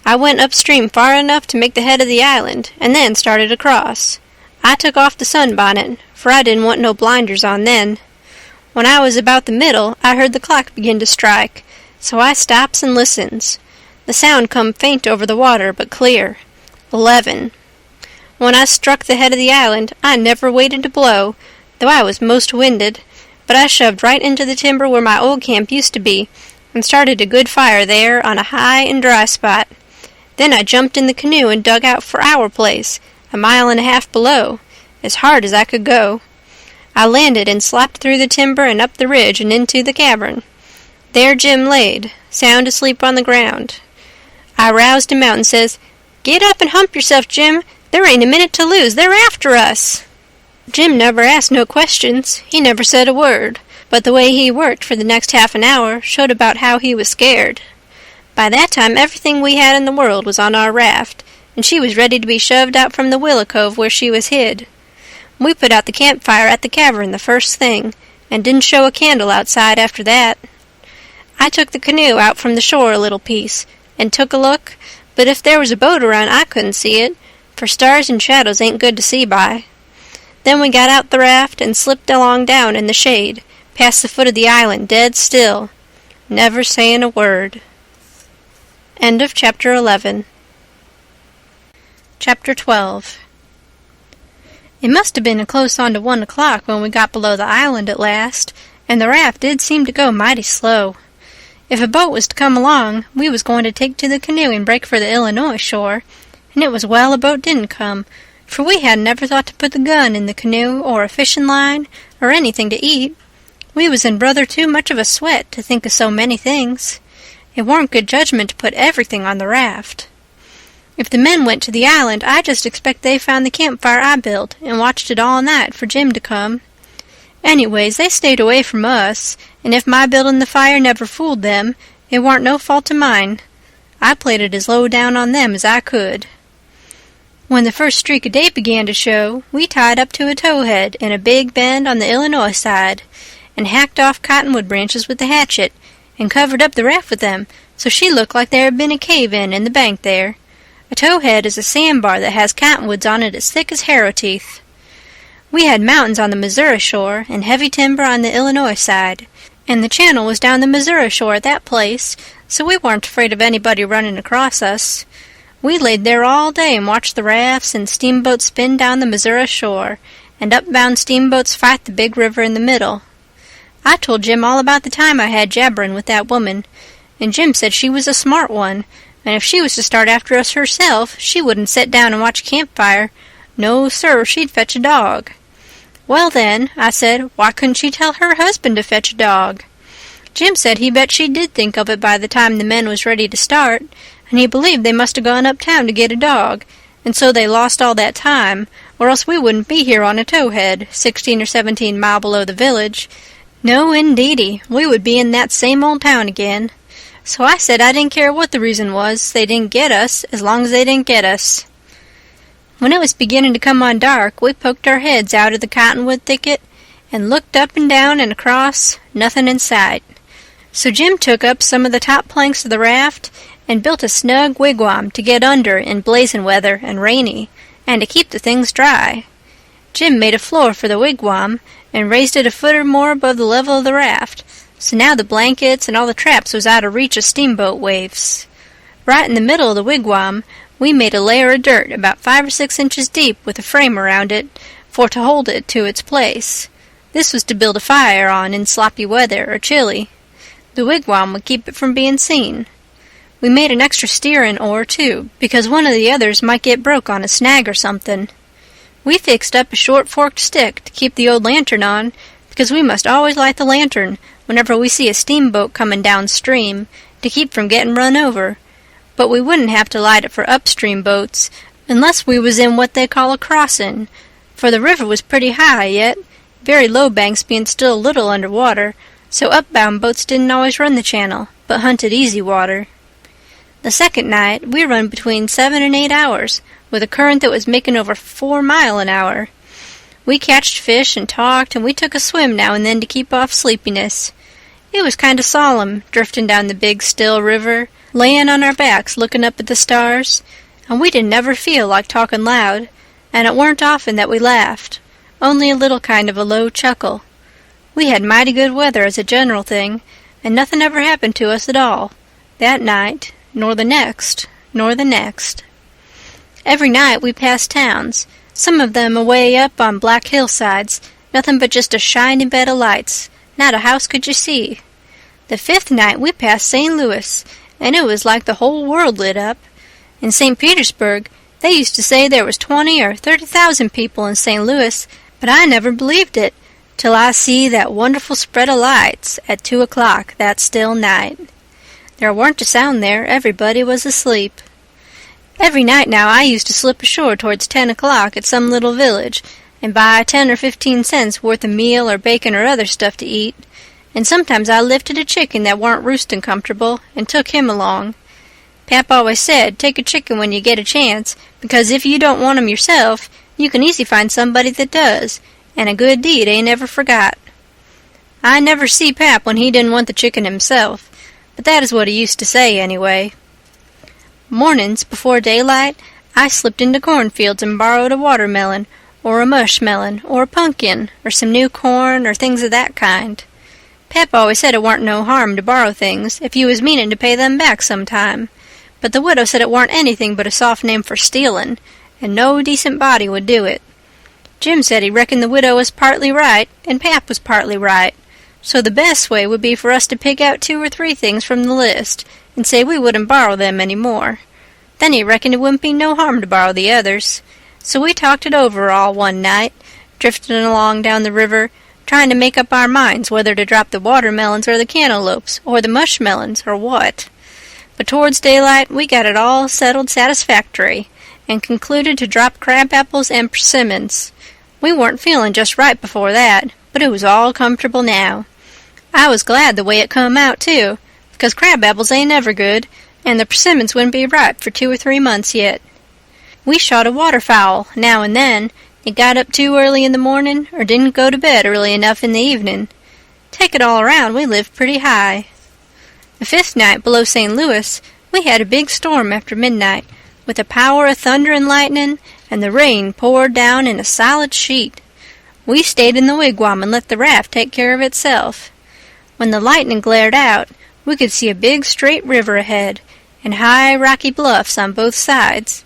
Speaker 1: I went upstream far enough to make the head of the island, and then started across. I took off the sunbonnet, for I didn't want no blinders on then. When I was about the middle, I heard the clock begin to strike, so I stops and listens. The sound come faint over the water, but clear. 11. When I struck the head of the island, I never waited to blow, though I was most winded, but I shoved right into the timber where my old camp used to be, and started a good fire there on a high and dry spot. Then I jumped in the canoe and dug out for our place, 1.5 miles below, as hard as I could go. I landed and slopped through the timber and up the ridge and into the cavern. There Jim laid, sound asleep on the ground. I roused him out and says, "Get up and hump yourself, Jim. There ain't a minute to lose. They're after us." Jim never asked no questions. He never said a word, but the way he worked for the next half an hour showed about how he was scared. By that time everything we had in the world was on our raft, and she was ready to be shoved out from the willow cove where she was hid. We put out the campfire at the cavern the first thing, and didn't show a candle outside after that. I took the canoe out from the shore a little piece, and took a look, but if there was a boat around I couldn't see it, for stars and shadows ain't good to see by. Then we got out the raft and slipped along down in the shade, past the foot of the island, dead still, never saying a word. End of Chapter 11. Chapter 12. It must have been close on to 1 o'clock when we got below the island at last, and the raft did seem to go mighty slow. If a boat was to come along, we was going to take to the canoe and break for the Illinois shore, and it was well a boat didn't come, for we hadn't ever thought to put the gun in the canoe or a fishing line or anything to eat. We was in brother too much of a sweat to think of so many things. It warn't good judgment to put everything on the raft. If the men went to the island, I just expect they found the campfire I built and watched it all night for Jim to come. Anyways, they stayed away from us, and if my building the fire never fooled them, it warn't no fault of mine. I played it as low down on them as I could. When the first streak of day began to show, we tied up to a towhead in a big bend on the Illinois side, and hacked off cottonwood branches with the hatchet, and covered up the raft with them, so she looked like there had been a cave-in the bank there. A towhead is a sandbar that has cottonwoods on it as thick as harrow teeth. We had mountains on the Missouri shore and heavy timber on the Illinois side, and the channel was down the Missouri shore at that place, so we weren't afraid of anybody running across us. We laid there all day and watched the rafts and steamboats spin down the Missouri shore, and upbound steamboats fight the big river in the middle. I told Jim all about the time I had jabbering with that woman, and Jim said she was a smart one, and if she was to start after us herself, she wouldn't sit down and watch a campfire. No, sir, she'd fetch a dog. Well, then, I said, why couldn't she tell her husband to fetch a dog? Jim said he bet she did think of it by the time the men was ready to start, and he believed they must have gone uptown to get a dog, and so they lost all that time, or else we wouldn't be here on a towhead, 16 or 17 mile below the village. No, indeedy, we would be in that same old town again. So I said I didn't care what the reason was, they didn't get us, as long as they didn't get us. When it was beginning to come on dark, we poked our heads out of the cottonwood thicket, and looked up and down and across, nothing in sight. So Jim took up some of the top planks of the raft, and built a snug wigwam to get under in blazing weather and rainy, and to keep the things dry. Jim made a floor for the wigwam, and raised it a foot or more above the level of the raft, so now the blankets and all the traps was out of reach of steamboat waves. Right in the middle of the wigwam, we made a layer of dirt about 5 or 6 inches deep with a frame around it, for to hold it to its place. This was to build a fire on in sloppy weather or chilly. The wigwam would keep it from being seen. We made an extra steering oar, too, because one of the others might get broke on a snag or something. We fixed up a short forked stick to keep the old lantern on, because we must always light the lantern whenever we see a steamboat coming downstream, to keep from getting run over. But we wouldn't have to light it for upstream boats, unless we was in what they call a crossin', for the river was pretty high yet, very low banks being still a little under water, so upbound boats didn't always run the channel, but hunted easy water. The second night we run between 7 and 8 hours, with a current that was making over 4 mile an hour. We catched fish and talked, and we took a swim now and then to keep off sleepiness. It was kind of solemn, drifting down the big still river, layin' on our backs looking up at the stars, and we didn't ever feel like talking loud, and it weren't often that we laughed, only a little kind of a low chuckle. We had mighty good weather as a general thing, and nothing ever happened to us at all, that night, nor the next, nor the next. Every night we passed towns, some of them away up on black hillsides, nothing but just a shining bed of lights, not a house could you see. The 5th night we passed St. Louis, and it was like the whole world lit up. In St. Petersburg, they used to say there was 20 or 30,000 people in St. Louis, but I never believed it, till I see that wonderful spread of lights at 2 o'clock that still night. There warn't a sound there, everybody was asleep. Every night now I used to slip ashore towards 10 o'clock at some little village, and buy 10 or 15 cents worth of meal or bacon or other stuff to eat, and sometimes I lifted a chicken that warn't roostin' comfortable, and took him along. Pap always said, take a chicken when you get a chance, because if you don't want 'em yourself, you can easy find somebody that does, and a good deed ain't ever forgot. I never see Pap when he didn't want the chicken himself, but that is what he used to say anyway. Mornings, before daylight, I slipped into cornfields and borrowed a watermelon, or a mushmelon, or a pumpkin, or some new corn, or things of that kind. Pap always said it warn't no harm to borrow things, if you was meanin' to pay them back some time, but the widow said it warn't anything but a soft name for stealin', and no decent body would do it. Jim said he reckoned the widow was partly right, and Pap was partly right, so the best way would be for us to pick out 2 or 3 things from the list, and say we wouldn't borrow them any more. Then he reckoned it wouldn't be no harm to borrow the others. So we talked it over all one night, drifting along down the river, trying to make up our minds whether to drop the watermelons or the cantaloupes, or the mushmelons, or what. But towards daylight we got it all settled satisfactory, and concluded to drop crabapples and persimmons. We weren't feeling just right before that, but it was all comfortable now. I was glad the way it come out, too, because crabapples ain't ever good, and the persimmons wouldn't be ripe for 2 or 3 months yet. We shot a waterfowl now and then, and got up too early in the morning, or didn't go to bed early enough in the evening. Take it all around, we lived pretty high. The 5th night below St. Louis, we had a big storm after midnight, with a power of thunder and lightning, and the rain poured down in a solid sheet. We stayed in the wigwam and let the raft take care of itself. When the lightning glared out, we could see a big straight river ahead, and high rocky bluffs on both sides.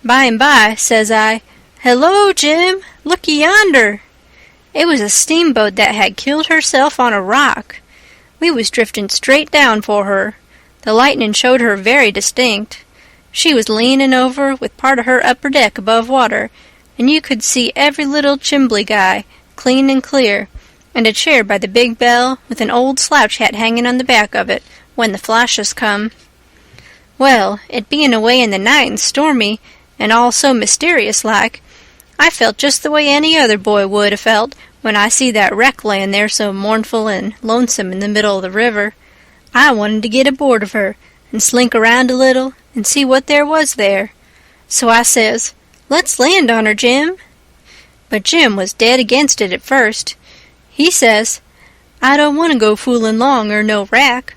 Speaker 1: By and by, says I, "Hello, Jim, looky yonder." It was a steamboat that had killed herself on a rock. We was drifting straight down for her. The lightning showed her very distinct. She was leaning over with part of her upper deck above water, and you could see every little chimbly guy, clean and clear, and a chair by the big bell with an old slouch hat hanging on the back of it, when the flashes come. Well, it being away in the night and stormy, and all so mysterious-like, I felt just the way any other boy would have felt when I see that wreck layin' there so mournful and lonesome in the middle of the river. I wanted to get aboard of her, and slink around a little, and see what there was there. So I says, "Let's land on her, Jim." But Jim was dead against it at first. He says, "I don't want to go foolin' long or no wrack.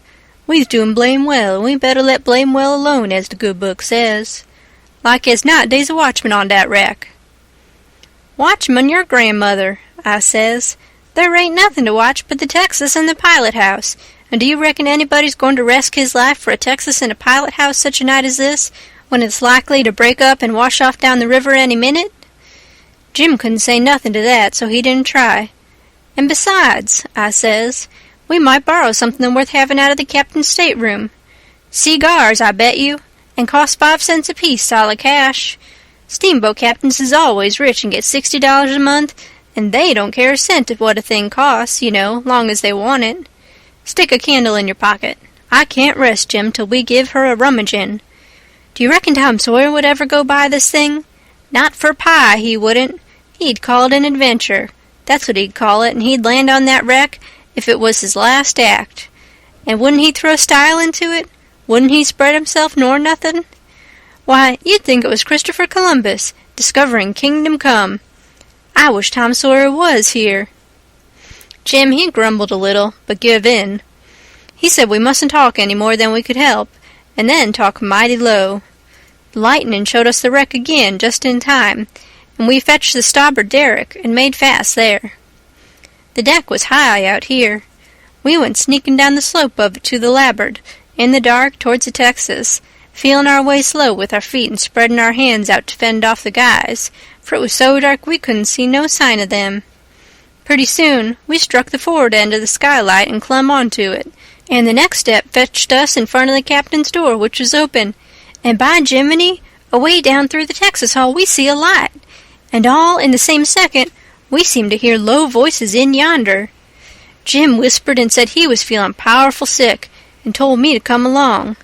Speaker 1: We's doin' blame well, and we better let blame well alone, as the good book says. Like as not, dey's a watchman on dat wreck." "Watchman your grandmother," I says. "There ain't nothing to watch but the Texas and the pilot-house, and do you reckon anybody's going to resk his life for a Texas and a pilot-house such a night as this, when it's likely to break up and wash off down the river any minute?" Jim couldn't say nothing to that, so he didn't try. "And besides," I says, "we might borrow something worth having out of the captain's stateroom. Cigars, I bet you, and cost 5 cents apiece solid cash. Steamboat captains is always rich and get $60 a month, and they don't care a cent of what a thing costs, you know, long as they want it. Stick a candle in your pocket. I can't rest, Jim, till we give her a rummagin'. Do you reckon Tom Sawyer would ever go by this thing? Not for pie, he wouldn't. He'd call it an adventure. That's what he'd call it, and he'd land on that wreck if it was his last act. And wouldn't he throw style into it? Wouldn't he spread himself nor nothing? Why, you'd think it was Christopher Columbus, discovering Kingdom Come. I wish Tom Sawyer was here. Jim, he grumbled a little, but give in. He said we mustn't talk any more than we could help, and then talk mighty low. The lightning showed us the wreck again just in time, and we fetched the starboard derrick and made fast there. The deck was high out here. We went sneaking down the slope of it to the larboard, in the dark towards the Texas, feeling our way slow with our feet and spreading our hands out to fend off the guys, for it was so dark we couldn't see no sign of them. Pretty soon we struck the forward end of the skylight and clumb onto it, and the next step fetched us in front of the captain's door, which was open, and by Jiminy, away down through the Texas Hall we see a light, and all in the same second we seemed to hear low voices in yonder. Jim whispered and said he was feeling powerful sick, and told me to come along.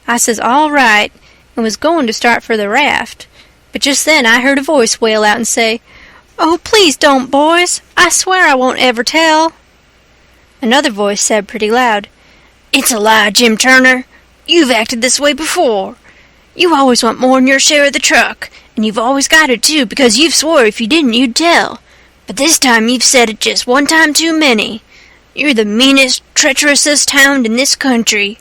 Speaker 1: I says all right, and was going to start for the raft, but just then I heard a voice wail out and say, "Oh, please don't, boys. I swear I won't ever tell." Another voice said pretty loud, "It's a lie, Jim Turner. You've acted this way before. You always want more'n your share of the truck, and you've always got it too, because you've swore if you didn't you'd tell. But this time you've said it just one time too many. You're the meanest, treacherousest hound in this country."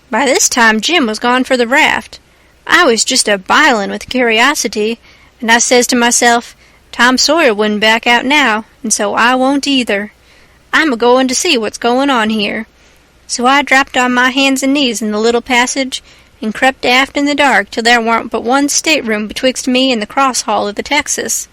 Speaker 1: By this time Jim was gone for the raft. I was just a-bilin' with curiosity, and I says to myself, Tom Sawyer wouldn't back out now, and so I won't either. I'm a-goin' to see what's going on here. So I dropped on my hands and knees in the little passage, and crept aft in the dark till there warn't but one stateroom betwixt me and the cross hall of the Texas.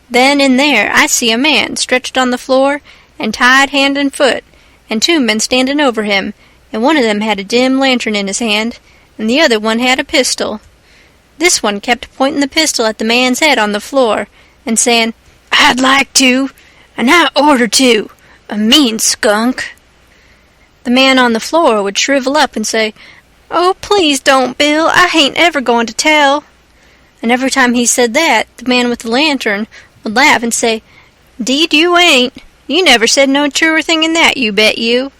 Speaker 1: Then in there I see a man stretched on the floor and tied hand and foot, and two men standing over him, and one of them had a dim lantern in his hand, and the other one had a pistol. This one kept pointing the pistol at the man's head on the floor, and saying, "I'd like to, and I order to, a mean skunk." The man on the floor would shrivel up and say, "Oh, please don't, Bill, I hain't ever going to tell." And every time he said that, the man with the lantern would laugh and say, "'Deed you ain't. You never said no truer thing than that, you bet you."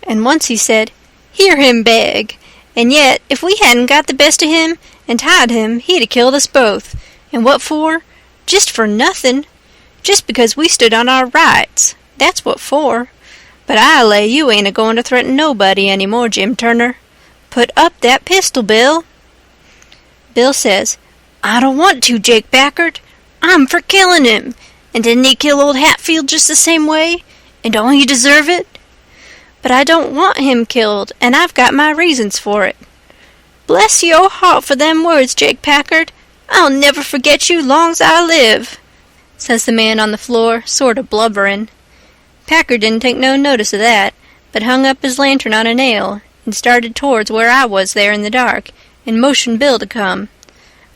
Speaker 1: And once he said, "Hear him beg. And yet, if we hadn't got the best of him and tied him, he'd have killed us both. And what for? Just for nothing. Just because we stood on our rights. That's what for. But I lay you ain't a-going to threaten nobody any more, Jim Turner. Put up that pistol, Bill." Bill says, "I don't want to, Jake Packard. I'm for killing him. And didn't he kill old Hatfield just the same way? And don't he deserve it?" "But I don't want him killed, and I've got my reasons for it." "Bless your heart for them words, Jake Packard. I'll never forget you long's I live," says the man on the floor, sort of blubbering. Packard didn't take no notice of that, but hung up his lantern on a nail, and started towards where I was there in the dark, and motioned Bill to come.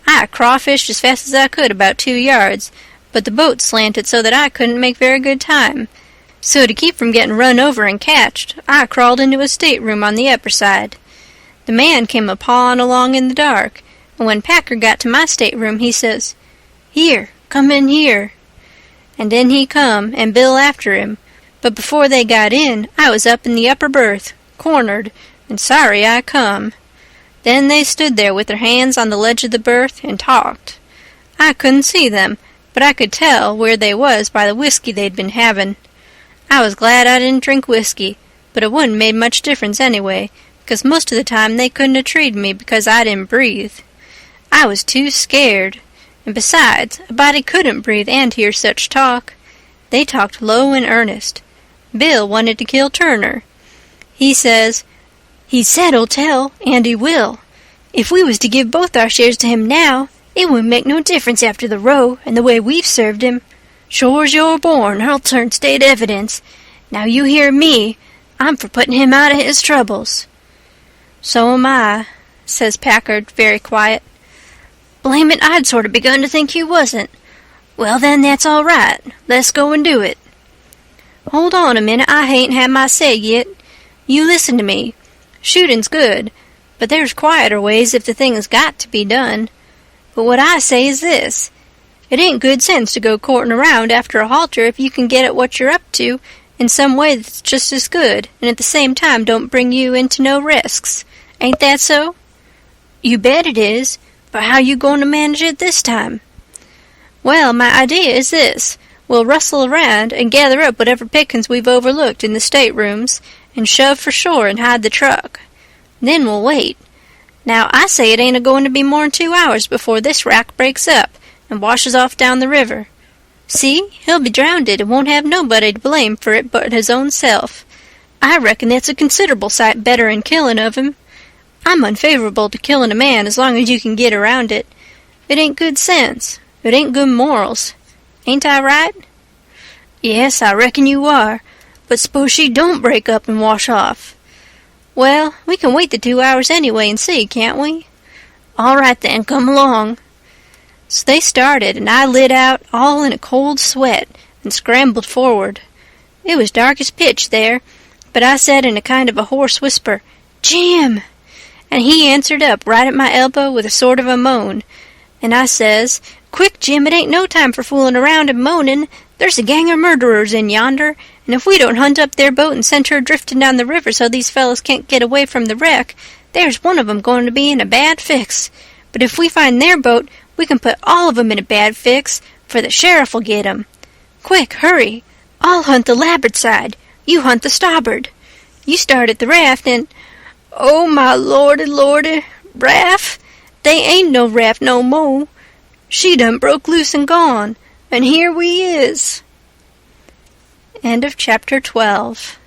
Speaker 1: I crawfished as fast as I could about 2 yards, but the boat slanted so that I couldn't make very good time. So to keep from getting run over and catched, I crawled into a stateroom on the upper side. The man came a-pawing along in the dark, and when Packard got to my stateroom, he says, "Here, come in here." And then he come, and Bill after him, but before they got in, I was up in the upper berth, cornered, and sorry I come. Then they stood there with their hands on the ledge of the berth and talked. I couldn't see them, but I could tell where they was by the whiskey they'd been having. I was glad I didn't drink whiskey, but it wouldn't made much difference anyway, because most of the time they couldn't have treated me because I didn't breathe. I was too scared, and besides, a body couldn't breathe and hear such talk. They talked low and earnest. Bill wanted to kill Turner. He says, "He said he'll tell, and he will. If we was to give both our shares to him now, it wouldn't make no difference after the row and the way we've served him. Sure's you're born, I'll turn state evidence. Now you hear me, I'm for putting him out of his troubles." "So am I," says Packard, very quiet. "Blame it, I'd sort of begun to think you wasn't. Well then, that's all right. Let's go and do it." "Hold on a minute, I hain't had my say yet. You listen to me. Shooting's good, but there's quieter ways if the thing has got to be done. But what I say is this. It ain't good sense to go courting around after a halter if you can get at what you're up to in some way that's just as good, and at the same time don't bring you into no risks. Ain't that so? You bet it is, but how you going to manage it this time? Well, my idea is this. We'll rustle around and gather up whatever pickings we've overlooked in the staterooms and shove for shore and hide the truck. Then we'll wait. Now, I say it ain't a-going to be more'n 2 hours before this rack breaks up and washes off down the river. See, he'll be drownded and won't have nobody to blame for it but his own self. I reckon that's a considerable sight better'n killing of him. I'm unfavorable to killing a man as long as you can get around it. It ain't good sense. It ain't good morals. Ain't I right? Yes, I reckon you are. But suppose she don't break up and wash off? Well, we can wait the 2 hours anyway and see, can't we? All right then, come along. So they started, and I lit out all in a cold sweat and scrambled forward. It was dark as pitch there, but I said in a kind of a hoarse whisper, "Jim!" And he answered up right at my elbow with a sort of a moan. And I says, "Quick, Jim, it ain't no time for fooling around and moaning. There's a gang of murderers in yonder, and if we don't hunt up their boat and send her drifting down the river so these fellows can't get away from the wreck, there's one of 'em going to be in a bad fix. But if we find their boat, we can put all of 'em in a bad fix, for the sheriff'll get 'em. Quick, hurry. I'll hunt the larboard side. You hunt the starboard. You start at the raft and... Oh, my lordy, lordy, raft? They ain't no raft no mo'. She done broke loose and gone, and here we is." End of chapter 12.